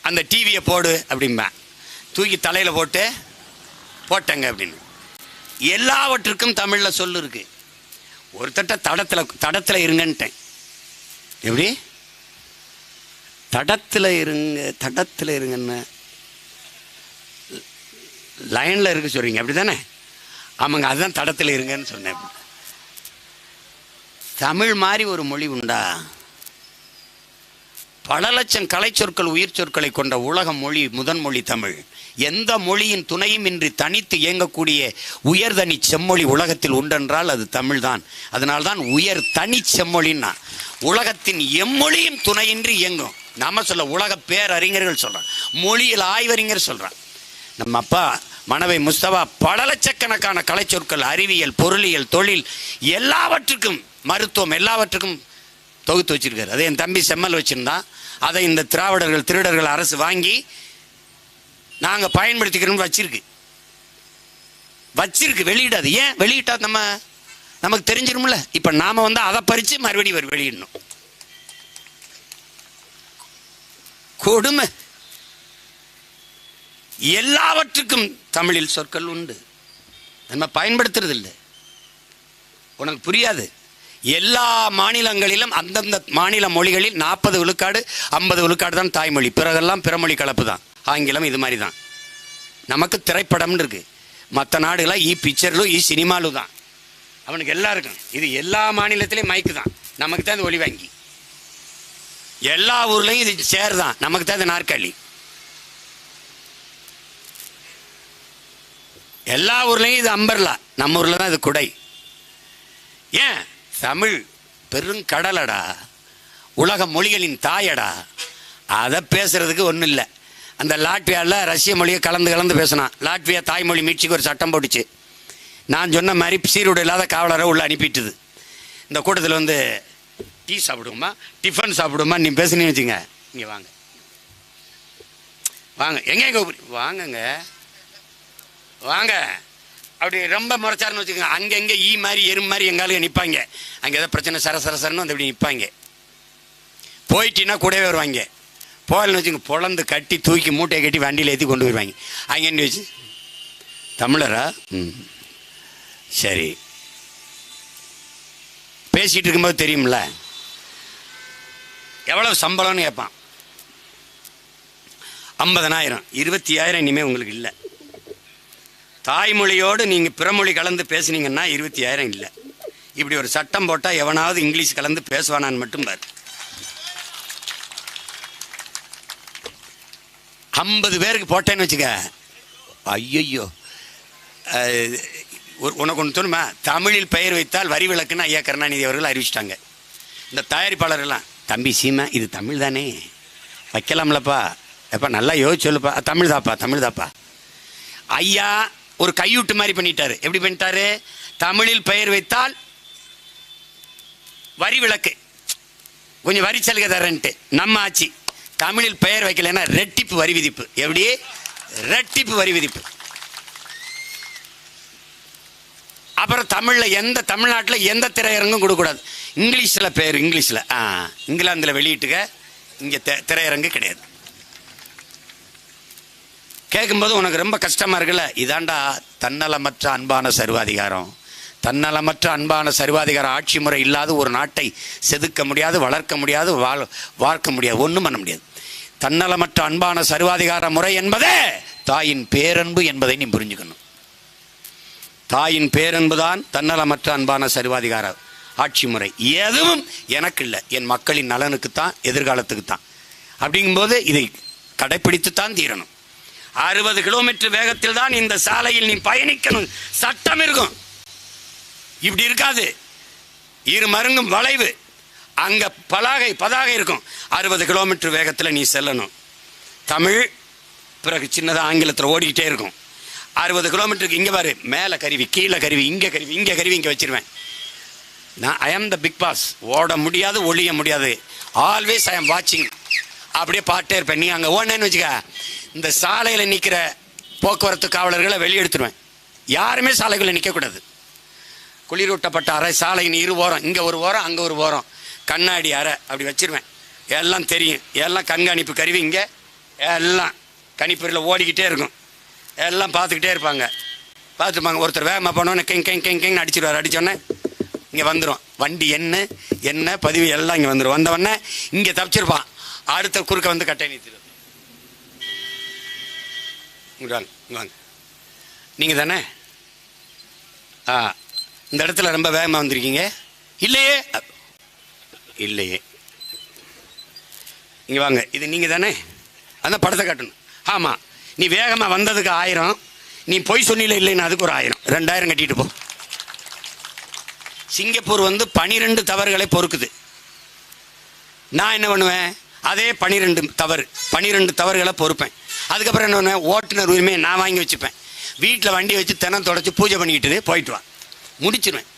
அந்த டிவியை போடு அப்படிம்பேன், தூக்கி தலையில் போட்டங்க அப்படின்னு. எல்லாவற்றுக்கும் தமிழ்ல சொல்லு இருக்கு. ஒருத்தட்ட தடத்துல இருங்கன்ட்டேன். எப்படி தடத்துல இருங்கன்னு லைன்ல இருக்கு சொல்றீங்க, அப்படித்தானே? ஆமாங்க, அதுதான் தடத்துல இருங்கன்னு சொன்னேன். தமிழ் மாதிரி ஒரு மொழி உண்டா? பல லட்சம் கலை சொற்கள் உயிர் சொற்களை கொண்ட உலக மொழி முதன் மொழி தமிழ். எந்த மொழியின் துணையும் இன்றி தனித்து இயங்கக்கூடிய உயர்தனி செம்மொழி உலகத்தில் உண்டென்றால் அது தமிழ் தான். அதனால்தான் உயர் தனி செம்மொழின்னா. உலகத்தின் எம்மொழியும் துணையின்றி இயங்கும். நாம சொல்ல உலக பேரறிஞர்கள் சொல்றான், மொழியில் ஆய்வறிஞர் சொல்றான். நம்ம அப்பா மனவை முஸ்தபா பல லட்சக்கணக்கான கலை சொற்கள், அறிவியல், பொருளியல், தொழில், எல்லாவற்றுக்கும், மருத்துவம், எல்லாவற்றுக்கும் தொகுத்து வச்சிருக்காரு. அதை என் தம்பி செம்மல் வச்சிருந்தான். அதை இந்த திராவிடர்கள் திருடர்கள் அரசு வாங்கி நாங்கள் பயன்படுத்திக்கிறோம் வச்சிருக்கு வெளியிடாது. ஏன் வெளியிட்டா நமக்கு தெரிஞ்சிரும்ல. இப்போ நாம அதை பறித்து மறுபடியும் வெளியிடணும். கொடுமை. எல்லாவற்றுக்கும் தமிழில் சொற்கள் உண்டு, நம்ம பயன்படுத்துறது இல்லை. உனக்கு புரியாது. எல்லா மாநிலங்களிலும் அந்தந்த மாநில மொழிகளில் 40 விழுக்காடு 50 விழுக்காடு தான் தாய்மொழி, பிறகெல்லாம் பிறமொழி கலப்பு தான். ஆங்கிலம் இது மாதிரி தான். நமக்கு திரைப்படம்னு இருக்கு, மற்ற நாடுகளாக பிக்சர்லும் சினிமாலும் தான். அவனுக்கு எல்லாம் இருக்கும். இது எல்லா மாநிலத்திலையும் மைக்கு தான், நமக்கு தான் இது ஒளி வாங்கி. எல்லா ஊர்லையும் இது சேர் தான், நமக்கு தான் இது நாற்காலி. எல்லா ஊர்லையும் இது அம்பர்லா, நம்ம ஊர்ல தான் இது குடை. ஏன்? தமிழ் பெருங்கடலடா, உலக மொழிகளின் தாயடா. அதை பேசுறதுக்கு ஒன்றும் இல்லை. அந்த லாட்வியாவில் ரஷ்ய மொழியை கலந்து பேசினான். லாட்வியா தாய்மொழி மீட்சிக்கு ஒரு சட்டம் போட்டுச்சு. நான் சொன்ன மாதிரி சீருடை இல்லாத காவலரை உள்ள அனுப்பிட்டுது. இந்த கூட்டத்தில் டீ சாப்பிடுவோமா, டிஃபன் சாப்பிடுவோமா நீ பேசுனீன்னு வச்சுங்க, இங்கே வாங்க வாங்க, எங்கே வாங்கங்க வாங்க அப்படி ரொம்ப முறைச்சாருன்னு வச்சுக்கோங்க. அங்கங்கே மாதிரி எறும்பு மாதிரி எங்காலும் நிற்பாங்க. அங்கே ஏதோ பிரச்சனை சரசரன்னு வந்து அப்படி நிற்பாங்க. போயிட்டீங்கன்னா கூடவே வருவாங்க. போகலன்னு வச்சுங்க, பொழந்து கட்டி தூக்கி மூட்டையை கட்டி வண்டியில் ஏற்றி கொண்டு வருவாங்க. அங்கே வச்சு தமிழரா? சரி. பேசிகிட்டு இருக்கும்போது தெரியும்ல எவ்வளவு சம்பளம்னு கேட்பான். 50,000 25,000 இனிமேல் உங்களுக்கு இல்லை. தாய்மொழியோடு நீங்கள் பிறமொழி கலந்து பேசுனீங்கன்னா 25,000 இல்லை. இப்படி ஒரு சட்டம் போட்டால் எவனாவது இங்கிலீஷ் கலந்து பேசுவானான்னு மட்டும் பாரு. 50 பேருக்கு போட்டேன்னு வச்சுக்க, ஐயோ உனக்கு ஒன்று தோணுமா? தமிழில் பெயர் வைத்தால் வரி விலக்குன்னு ஐயா கருணாநிதி அவர்கள் அறிவிச்சிட்டாங்க. இந்த தயாரிப்பாளர்கள்லாம், தம்பி சீமா இது தமிழ் தானே, வைக்கலாம்லப்பா, எப்பா நல்லா யோசிச்சு சொல்லுப்பா, தமிழ் தாப்பா. ஐயா ஒரு கையூட்டு மாதிரி பண்ணிட்டாரு. எப்படி பண்ணிட்டாரு? தமிழில் பெயர் வைத்தால் வரி விலக்கு, கொஞ்சம் வரி சலுகை தரேன்ட்டு. நம்ம ஆட்சி தமிழில் பெயர் வைக்கலைன்னா ரெட்டிப்பு வரி விதிப்பு. எப்படி? ரெட்டிப்பு வரி விதிப்பு. அப்புறம் தமிழ்நாட்டில் எந்த திரையரங்கும் கொடுக்கக்கூடாது. இங்கிலீஷில் பேர், இங்கிலீஷில் இங்கிலாந்தில் வெளியிட்டுக்க, இங்கே திரையரங்கு கிடையாது. கேட்கும்போது உனக்கு ரொம்ப கஷ்டமாக இருக்குல்ல. இதாண்டா தன்னலமற்ற அன்பான சர்வாதிகாரம். தன்னலமற்ற அன்பான சர்வாதிகாரம் ஆட்சி முறை இல்லாத ஒரு நாட்டை செதுக்க முடியாது, வளர்க்க முடியாது, வாழ்க்க முடியாது, ஒன்றும் பண்ண முடியாது. தன்னலமற்ற அன்பான சர்வாதிகார முறை என்பதே தாயின் பேரன்பு என்பதை நீ புரிஞ்சுக்கணும். தாயின் பேரன்புதான் தன்னலமற்ற அன்பான சர்வாதிகார ஆட்சி முறை. எதுவும் எனக்கு இல்லை, என் மக்களின் நலனுக்குத்தான், எதிர்காலத்துக்குத்தான். அப்படிங்கும்போது இதை கடைப்பிடித்துத்தான் தீரணும். 60 கிலோமீட்டர் வேகத்தில் தான் இந்த சாலையில் நீ பயணிக்கணும். சட்டம் இருக்கும். இப்படி இருக்காது. இருமருங்கும் வளைவு, அங்க பதாகை இருக்கும். 60 கிலோமீட்டர் வேகத்தில் நீ செல்லணும். தமிழ் பிறகு சின்னதாக ஆங்கிலத்தில் ஓடிக்கிட்டே இருக்கும். 60 கிலோமீட்டருக்கு இங்கே பாரு, மேலே கருவி, கீழே கருவி, இங்கே கருவி, இங்கே கருவி, இங்கே வச்சிருவேன். நான் ஐ ஆம் த பிக் பாஸ். ஓட முடியாது, ஒழிய முடியாது. ஆல்வேஸ் ஐ ஆம் வாட்சிங். அப்படியே பாட்டே இருப்பேன். நீ அங்கே ஓடனேன்னு வச்சுக்க, இந்த சாலையில் நிற்கிற போக்குவரத்து காவலர்களை வெளியெடுத்துருவேன். யாருமே சாலைகளில் நிற்கக்கூடாது. குளிரூட்டப்பட்ட அறை சாலையின் இரு ஓரம், இங்கே ஒரு ஓரம் அங்கே ஒரு ஓரம், கண்ணாடி அறை அப்படி வச்சிருவேன். எல்லாம் தெரியும், எல்லாம் கண்காணிப்பு கருவி இங்கே எல்லாம் கணிப்பொறியில் ஓடிக்கிட்டே இருக்கும். எல்லாம் பார்த்துக்கிட்டே இருப்பாங்க, பார்த்துப்பாங்க. ஒருத்தர் வேகமாக போனோன்னே கெங் அடிச்சிடுவார். அடித்தோடனே இங்கே வந்துடும் வண்டி, என்ன பதிவு எல்லாம் இங்கே வந்துடும். வந்தவொடனே இங்கே தப்பிச்சிருப்பான், அடுத்த குறுக்க வந்து கட்டை நிறுத்திடுவார். வாங்க, நீங்கள் தானே இந்த இடத்துல ரொம்ப வேகமாக வந்திருக்கீங்க? இல்லையே, இங்கே வாங்க, இது நீங்கள் தானே? அந்த படத்தை காட்டணும். ஆமாம், நீ வேகமாக வந்ததுக்கு 1000, நீ பொய் சொன்னில இல்லைன்னு அதுக்கு ஒரு 1000, 2000 கட்டிட்டு போ. சிங்கப்பூர் 12 தவறுகளை பொறுக்குது. நான் என்ன பண்ணுவேன்? அதே 12 தவறுகளை பொறுப்பேன். அதுக்கப்புறம் என்ன பண்ணுவேன்? ஓட்டுநர் உரிமையை நான் வாங்கி வச்சுப்பேன். வீட்டில் வண்டி வச்சு தினம் தொடச்சி பூஜை பண்ணிக்கிட்டு போயிட்டு வா, முடிச்சிருவேன்.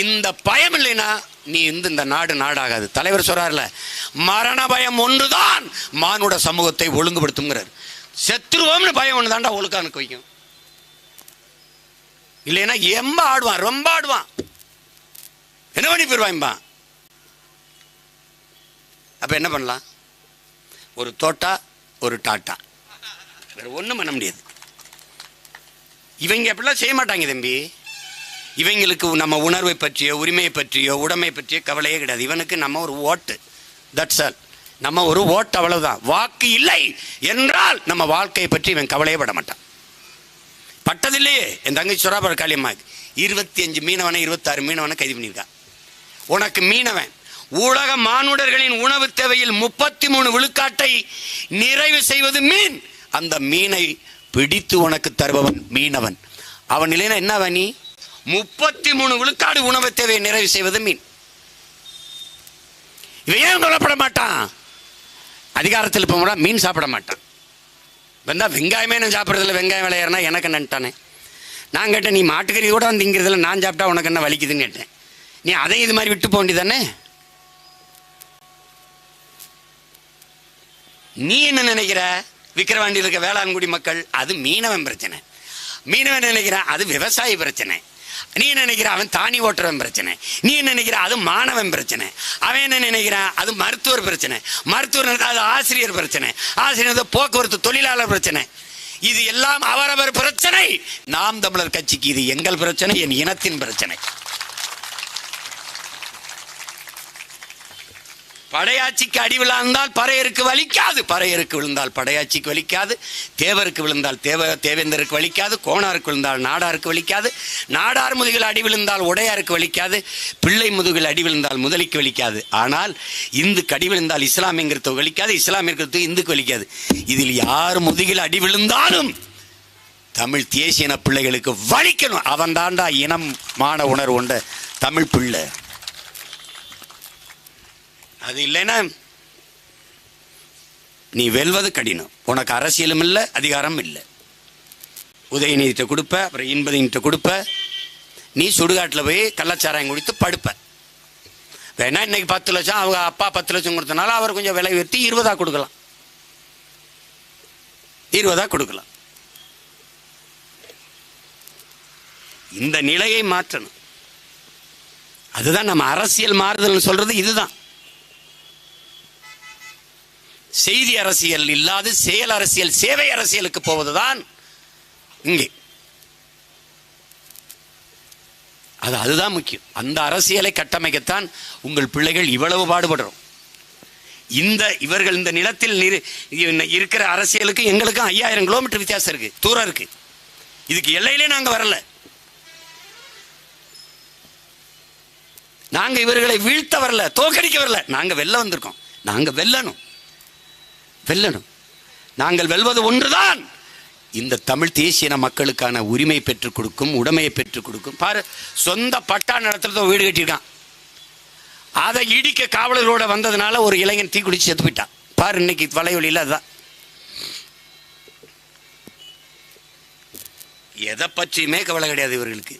இந்த பயம் இல்லைன்னா நீ இந்த நாடு நாடாகாது. தலைவர் சொல்றாருல, மரண பயம் ஒன்றுதான் மானுட சமூகத்தை ஒழுங்குபடுத்துங்கிறார். செத்துருவோம்னு பயம் ஒன்று தாண்டா ஒழுக்கானுக்கு வைக்கும். இல்லைன்னா ரொம்ப ஆடுவான், என்ன பண்ணி போயிடுவான்பா. அப்ப என்ன பண்ணலாம்? ஒரு தோட்டா ஒரு டாட்டா, வேற ஒன்றும் பண்ண முடியாது. இவங்க அப்படிலாம் செய்ய மாட்டாங்க தம்பி. இவங்களுக்கு நம்ம உணர்வை பற்றியோ உரிமையை பற்றியோ உடைமை பற்றியோ கவலையே கிடையாது. இவனுக்கு நம்ம ஒரு ஓட்டு, தட்ஸ் ஆல். நம்ம ஒரு ஓட்டு, அவ்வளவுதான். வாக்கு இல்லை என்றால் நம்ம வாழ்க்கையை பற்றி இவன் கவலையே பட மாட்டான். பட்டதில்லையே. என் தங்கச்சி சொராபர் காளியம்மா 25 மீனவனை 26 மீனவனை கைது பண்ணியிருக்கான். உனக்கு மீனவன் உலக மானுடர்களின் உணவு தேவையில் 33 விழுக்காட்டை நிறைவு செய்வது மீன். அந்த மீனை பிடித்து உனக்கு தருபவன் மீனவன். அவன் இல்லைன்னா என்ன? நீ 33 விழுக்காடு உணவு தேவையை நிறைவு செய்வது மீன். இவன் ஏன் கொல்லப்பட மாட்டான்? அதிகாரத்தில் போக மீன் சாப்பிட மாட்டான். வந்தா வெங்காயமே நான் சாப்பிட்றதில்ல, வெங்காயம் விளையாடுனா எனக்கு நினைட்டானே. நான் கேட்டேன், நீ மாட்டுக்கறி கூட வந்து திங்கிறதுல நான் சாப்பிட்டா உனக்கு என்ன வலிக்குதுன்னு கேட்டேன். நீ அதையும் இது மாதிரி விட்டு போக வேண்டியதானே? நீ என்ன நினைக்கிற? விக்கிரவாண்டியில் இருக்க வேளாண்குடி மக்கள் அது மீனவன் பிரச்சனை. மீனவன் நினைக்கிற அது விவசாய பிரச்சனை. நீ நினைக்கிற அவன் தானி ஓட்டுறவன் பிரச்சனை. நீ நினைக்கிற அது மாணவன் பிரச்சனை. அவன் என்ன நினைக்கிறான்? அது மருத்துவர் பிரச்சனை. மருத்துவர் அது ஆசிரியர் பிரச்சனை. ஆசிரியர் போக்குவரத்து தொழிலாளர் பிரச்சனை. இது எல்லாம் அவரவர் பிரச்சனை. நாம் தமிழர் கட்சிக்கு இது எங்கள் பிரச்சனை, என் இனத்தின் பிரச்சனை. படையாட்சிக்கு அடி விழுந்தால் பறையருக்கு வலிக்காது, பறையருக்கு விழுந்தால் படையாட்சிக்கு வலிக்காது, தேவருக்கு விழுந்தால் தேவேந்தருக்கு வலிக்காது, கோணாருக்கு விழுந்தால் நாடாருக்கு வலிக்காது, நாடார் முதுகில் அடி விழுந்தால் உடையாருக்கு வலிக்காது, பிள்ளை முதுகில் அடி விழுந்தால் முதலிக்கு வலிக்காது. ஆனால் இந்துக்கு அடி விழுந்தால் இஸ்லாமியங்கிறது வலிக்காது, இஸ்லாமியங்கிறது இந்துக்கு வலிக்காது. இதில் யார் முதுகில் அடி விழுந்தாலும் தமிழ் தேசிய இன பிள்ளைகளுக்கு வலிக்கணும். அவன் தாண்டா இனமான உணர்வு கொண்ட தமிழ் பிள்ளை. அது இல்லைன்னா நீ வெல்வது கடினம். உனக்கு அரசியலும் இல்லை, அதிகாரம் இல்லை. உதயநிதிட்ட கொடுப்ப, அப்புறம் இன்பதிட்ட கொடுப்ப, நீ சுடுகாட்டில் போய் கள்ளச்சாராயம் குடித்து படுப்ப. வேணா இன்னைக்கு 10 லட்சம், அவங்க அப்பா 10 லட்சம் கொடுத்தனால அவர் கொஞ்சம் விலை உயர்த்தி 20 கொடுக்கலாம், 20 கொடுக்கலாம். இந்த நிலையை மாற்றணும். அதுதான் நம்ம அரசியல் மாறுதல் சொல்றது. இதுதான் செய்தி அரசியல் இல்லாது செயல் அரசியல், சேவை அரசியலுக்கு போவதுதான் இங்கே. அதுதான் முக்கியம். அந்த அரசியலை கட்டமைக்கத்தான் உங்கள் பிள்ளைகள் இவ்வளவு பாடுபடுறோம். இவர்கள் இந்த நிலத்தில் இருக்கிற அரசியலுக்கு எங்களுக்கும் 5000 கிலோமீட்டர் வித்தியாசம் இருக்கு, தூரம் இருக்கு. இதுக்கு எல்லையிலே நாங்க வரல. நாங்க இவர்களை வீழ்த்த வரல, தோக்கடிக்க வரல. நாங்க வெல்ல வந்திருக்கோம். நாங்க வெல்லணும். நாங்கள் வெல்வது ஒன்றுதான் இந்த தமிழ் தேசிய மக்களுக்கான உரிமை பெற்றுக் கொடுக்கும், உடைமையை பெற்றுக் கொடுக்கும். பாரு, சொந்த பட்டா நிலத்துல வீடு கட்டியிருக்கான். அதை இடிக்க காவலர்களோட வந்ததுனால ஒரு இளைஞன் தீ குடிச்சு செத்து போயிட்டான். பாரு, இன்னைக்கு வலைவழியில் அதுதான். எதை பற்றியுமே கவலை கிடையாது இவர்களுக்கு.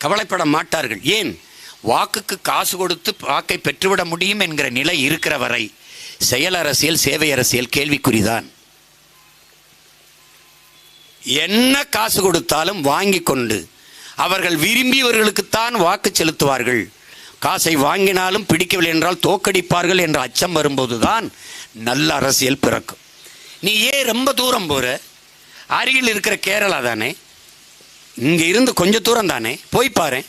கவலைப்பட மாட்டார்கள். ஏன்? வாக்குக்கு காசு கொடுத்து வாக்கை பெற்றுவிட முடியும் என்கிற நிலை இருக்கிற வரை செயல் அரசியல், சேவை அரசியல் கேள்விக்குறிதான். என்ன காசு கொடுத்தாலும் வாங்கி கொண்டு அவர்கள் விரும்பியவர்களுக்குத்தான் வாக்கு செலுத்துவார்கள். காசை வாங்கினாலும் பிடிக்கவில்லை என்றால் தோக்கடிப்பார்கள் என்ற அச்சம் வரும்போதுதான் நல்ல அரசியல் பிறக்கும். நீ ஏன் ரொம்ப தூரம் போற? அருகில் இருக்கிற கேரளா தானே, இங்க இருந்து கொஞ்சம் தூரம் தானே, போய் பாரு.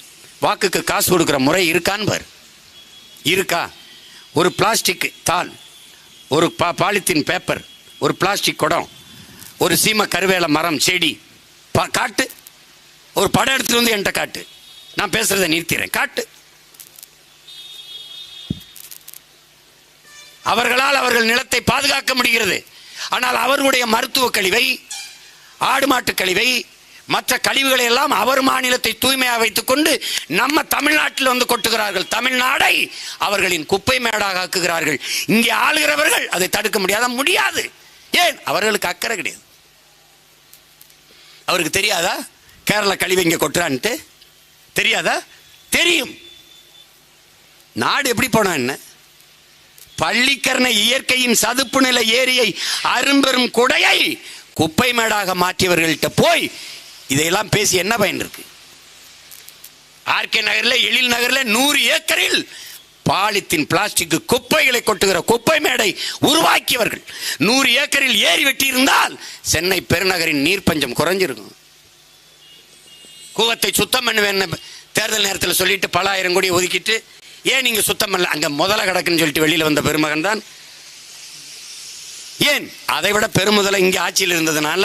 வாக்குக்கு காசு கொடுக்குற முறை இருக்கான்னு பாரு. இருக்கா? ஒரு பிளாஸ்டிக் தாள், ஒரு பாலித்தீன் பேப்பர், ஒரு பிளாஸ்டிக் குடம், ஒரு சீம கருவேல மரம் செடி காட்டு. ஒரு படம் எடுத்துட்டு வந்து என்கிட்ட காட்டு, நான் பேசுறதை நிறுத்திறேன், காட்டு. அவர்களால் அவர்கள் நிலத்தை பாதுகாக்க முடிகிறது. ஆனால் அவர்களுடைய மருத்துவ கழிவை, ஆடு மாட்டு கழிவை, மற்ற கழிவுகளை எல்லாம் அவர் மாநிலத்தை தூய்மையாக வைத்துக் கொண்டு நம்ம தமிழ்நாட்டில் வந்து கொட்டுகிறார்கள். தமிழ்நாடை அவர்களின் குப்பை மேடாக ஆக்குகிறார்கள். இங்கே ஆளுகிறவர்கள் அதை தடுக்க முடியாது. ஏன்? அவர்களுக்கு அக்கறை கிடையாது. அவருக்கு தெரியாதா கேரளா கழிவு இங்கே கொட்டுறான்ட்டு? தெரியாதா? தெரியும். நாடு எப்படி போனா என்ன? பள்ளிக்கரணை இயற்கையின் சதுப்பு நில ஏரியை அரும்பெரும் கொடையை குப்பை மேடாக மாற்றியவர்கள்ட்ட போய் இதையெல்லாம் பேசி என்ன பயன் இருக்கு? ஆர்கே நகரில், எழில் நகரில் 100 ஏக்கரில் பாலித்தீன் பிளாஸ்டிக் குப்பைகளை கொட்டுகிற குப்பை மேடை உருவாக்கியவர்கள். 100 ஏக்கரில் ஏரி வெட்டி இருந்தால் சென்னை பெருநகரின் நீர் பஞ்சம் குறைஞ்சிருக்கும். கூவத்தை சுத்தம் பண்ணுவேன் தேர்தல் நேரத்தில் சொல்லிட்டு பல ஆயிரம் கோடி ஒதுக்கிட்டு ஏன் நீங்க சுத்தம் பண்ணல? அங்க முதல்ல கிடக்குன்னு சொல்லிட்டு வெளியில வந்த பெருமகன் தான். ஏன்? அதை விட பெருமுதல இங்க ஆட்சியில் இருந்ததுனால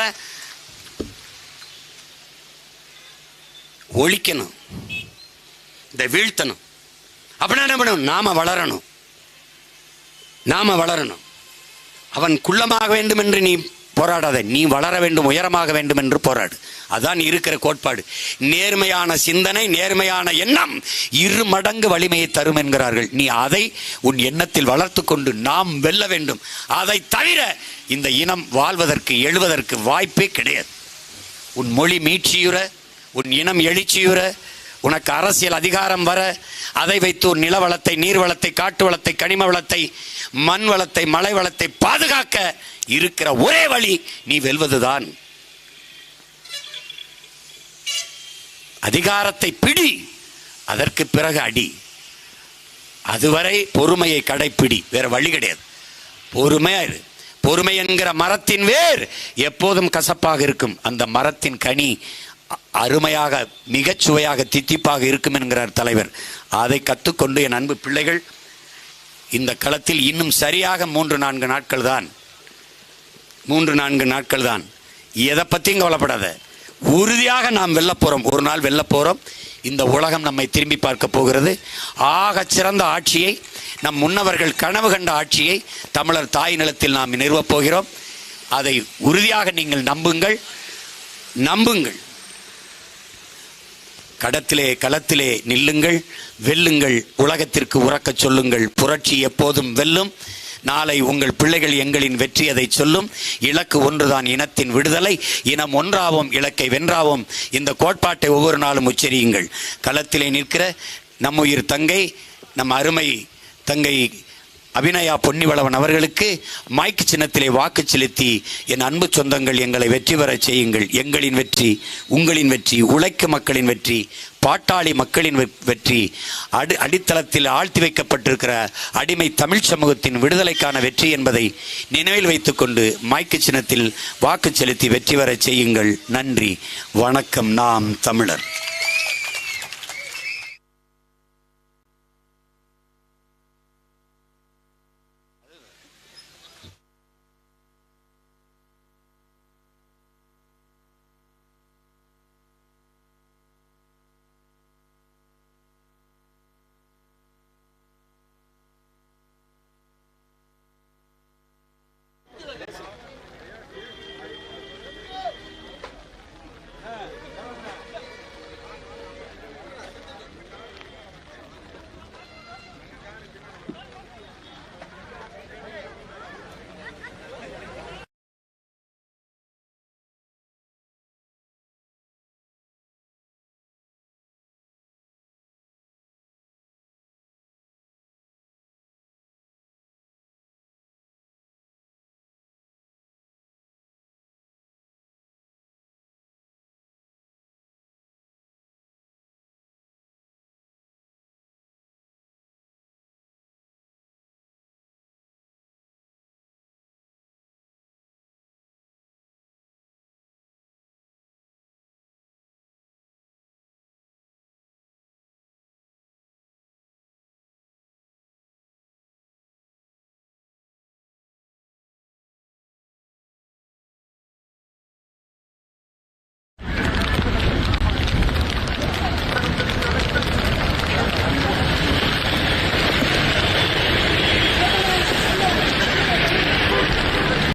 ஒழிக்கணும், இதை வீழ்த்தணும். அப்படின்னா என்ன பண்ணணும்? நாம வளரணும். அவன் குள்ளமாக வேண்டும் என்று நீ போராடாத, நீ வளர வேண்டும், உயரமாக வேண்டும் என்று போராடு. அதான் இருக்கிற கோட்பாடு. நேர்மையான சிந்தனை, நேர்மையான எண்ணம் 2 மடங்கு வலிமையை தரும் என்கிறார்கள். நீ அதை உன் எண்ணத்தில் வளர்த்து கொண்டு நாம் வெல்ல வேண்டும். அதை தவிர இந்த இனம் வாழ்வதற்கு, எழுவதற்கு வாய்ப்பே கிடையாது. உன் மொழி மீட்சியுற, உன் இனம் எழுச்சியுற, உனக்கு அரசியல் அதிகாரம் வர, அதை வைத்து ஒரு நில வளத்தை, நீர் வளத்தை, காட்டு வளத்தை, கனிம வளத்தை, மண் வளத்தை, மலை வளத்தை பாதுகாக்க இருக்கிற ஒரே வழி நீ வெல்வதுதான். அதிகாரத்தை பிடி, அதற்கு பிறகு அடி. அதுவரை பொறுமையை கடைப்பிடி, வேற வழி கிடையாது. பொறுமை என்கிற மரத்தின் வேர் எப்போதும் கசப்பாக இருக்கும். அந்த மரத்தின் கனி அருமையாக, மிகச் சுவையாக, தித்திப்பாக இருக்கும் என்கிறார் தலைவர். அதை கற்றுக்கொண்டு என் அன்பு பிள்ளைகள், இந்த களத்தில் இன்னும் சரியாக 3-4 நாட்கள் தான். எதை பற்றியும் கவலைப்படாத. உறுதியாக நாம் வெல்ல போறோம். ஒரு நாள் வெல்ல போறோம். இந்த உலகம் நம்மை திரும்பி பார்க்க போகிறது. ஆக சிறந்த ஆட்சியை, நம் முன்னவர்கள் கனவு கண்ட ஆட்சியை தமிழர் தாய் நிலத்தில் நாம் நிறுவப் போகிறோம். அதை உறுதியாக நீங்கள் நம்புங்கள். களத்திலே நில்லுங்கள், வெல்லுங்கள், உலகத்திற்கு உறக்கச் சொல்லுங்கள். புரட்சி எப்போதும் வெல்லும். நாளை உங்கள் பிள்ளைகள் எங்களின் வெற்றி அதை சொல்லும். இலக்கு ஒன்றுதான், இனத்தின் விடுதலை. இனம் ஒன்றாவோம், இலக்கை வென்றாவோம். இந்த கோட்பாட்டை ஒவ்வொரு நாளும் உச்சரியுங்கள். களத்திலே நிற்கிற நம் உயிர் தங்கை, நம் அருமை தங்கை அபிநயா பொன்னிவளவன் அவர்களுக்கு மைக்கு சின்னத்திலே வாக்கு செலுத்தி என் அன்பு சொந்தங்கள் எங்களை வெற்றி பெற செய்யுங்கள். எங்களின் வெற்றி, உங்களின் வெற்றி, உழைக்கும் மக்களின் வெற்றி, பாட்டாளி மக்களின் வெற்றி, அடித்தளத்தில் ஆழ்த்தி வைக்கப்பட்டிருக்கிற அடிமை தமிழ் சமூகத்தின் விடுதலைக்கான வெற்றி என்பதை நினைவில் வைத்துக்கொண்டு மைக்கு சின்னத்தில் வாக்கு செலுத்தி வெற்றி பெற செய்யுங்கள். நன்றி, வணக்கம். நாம் தமிழர்.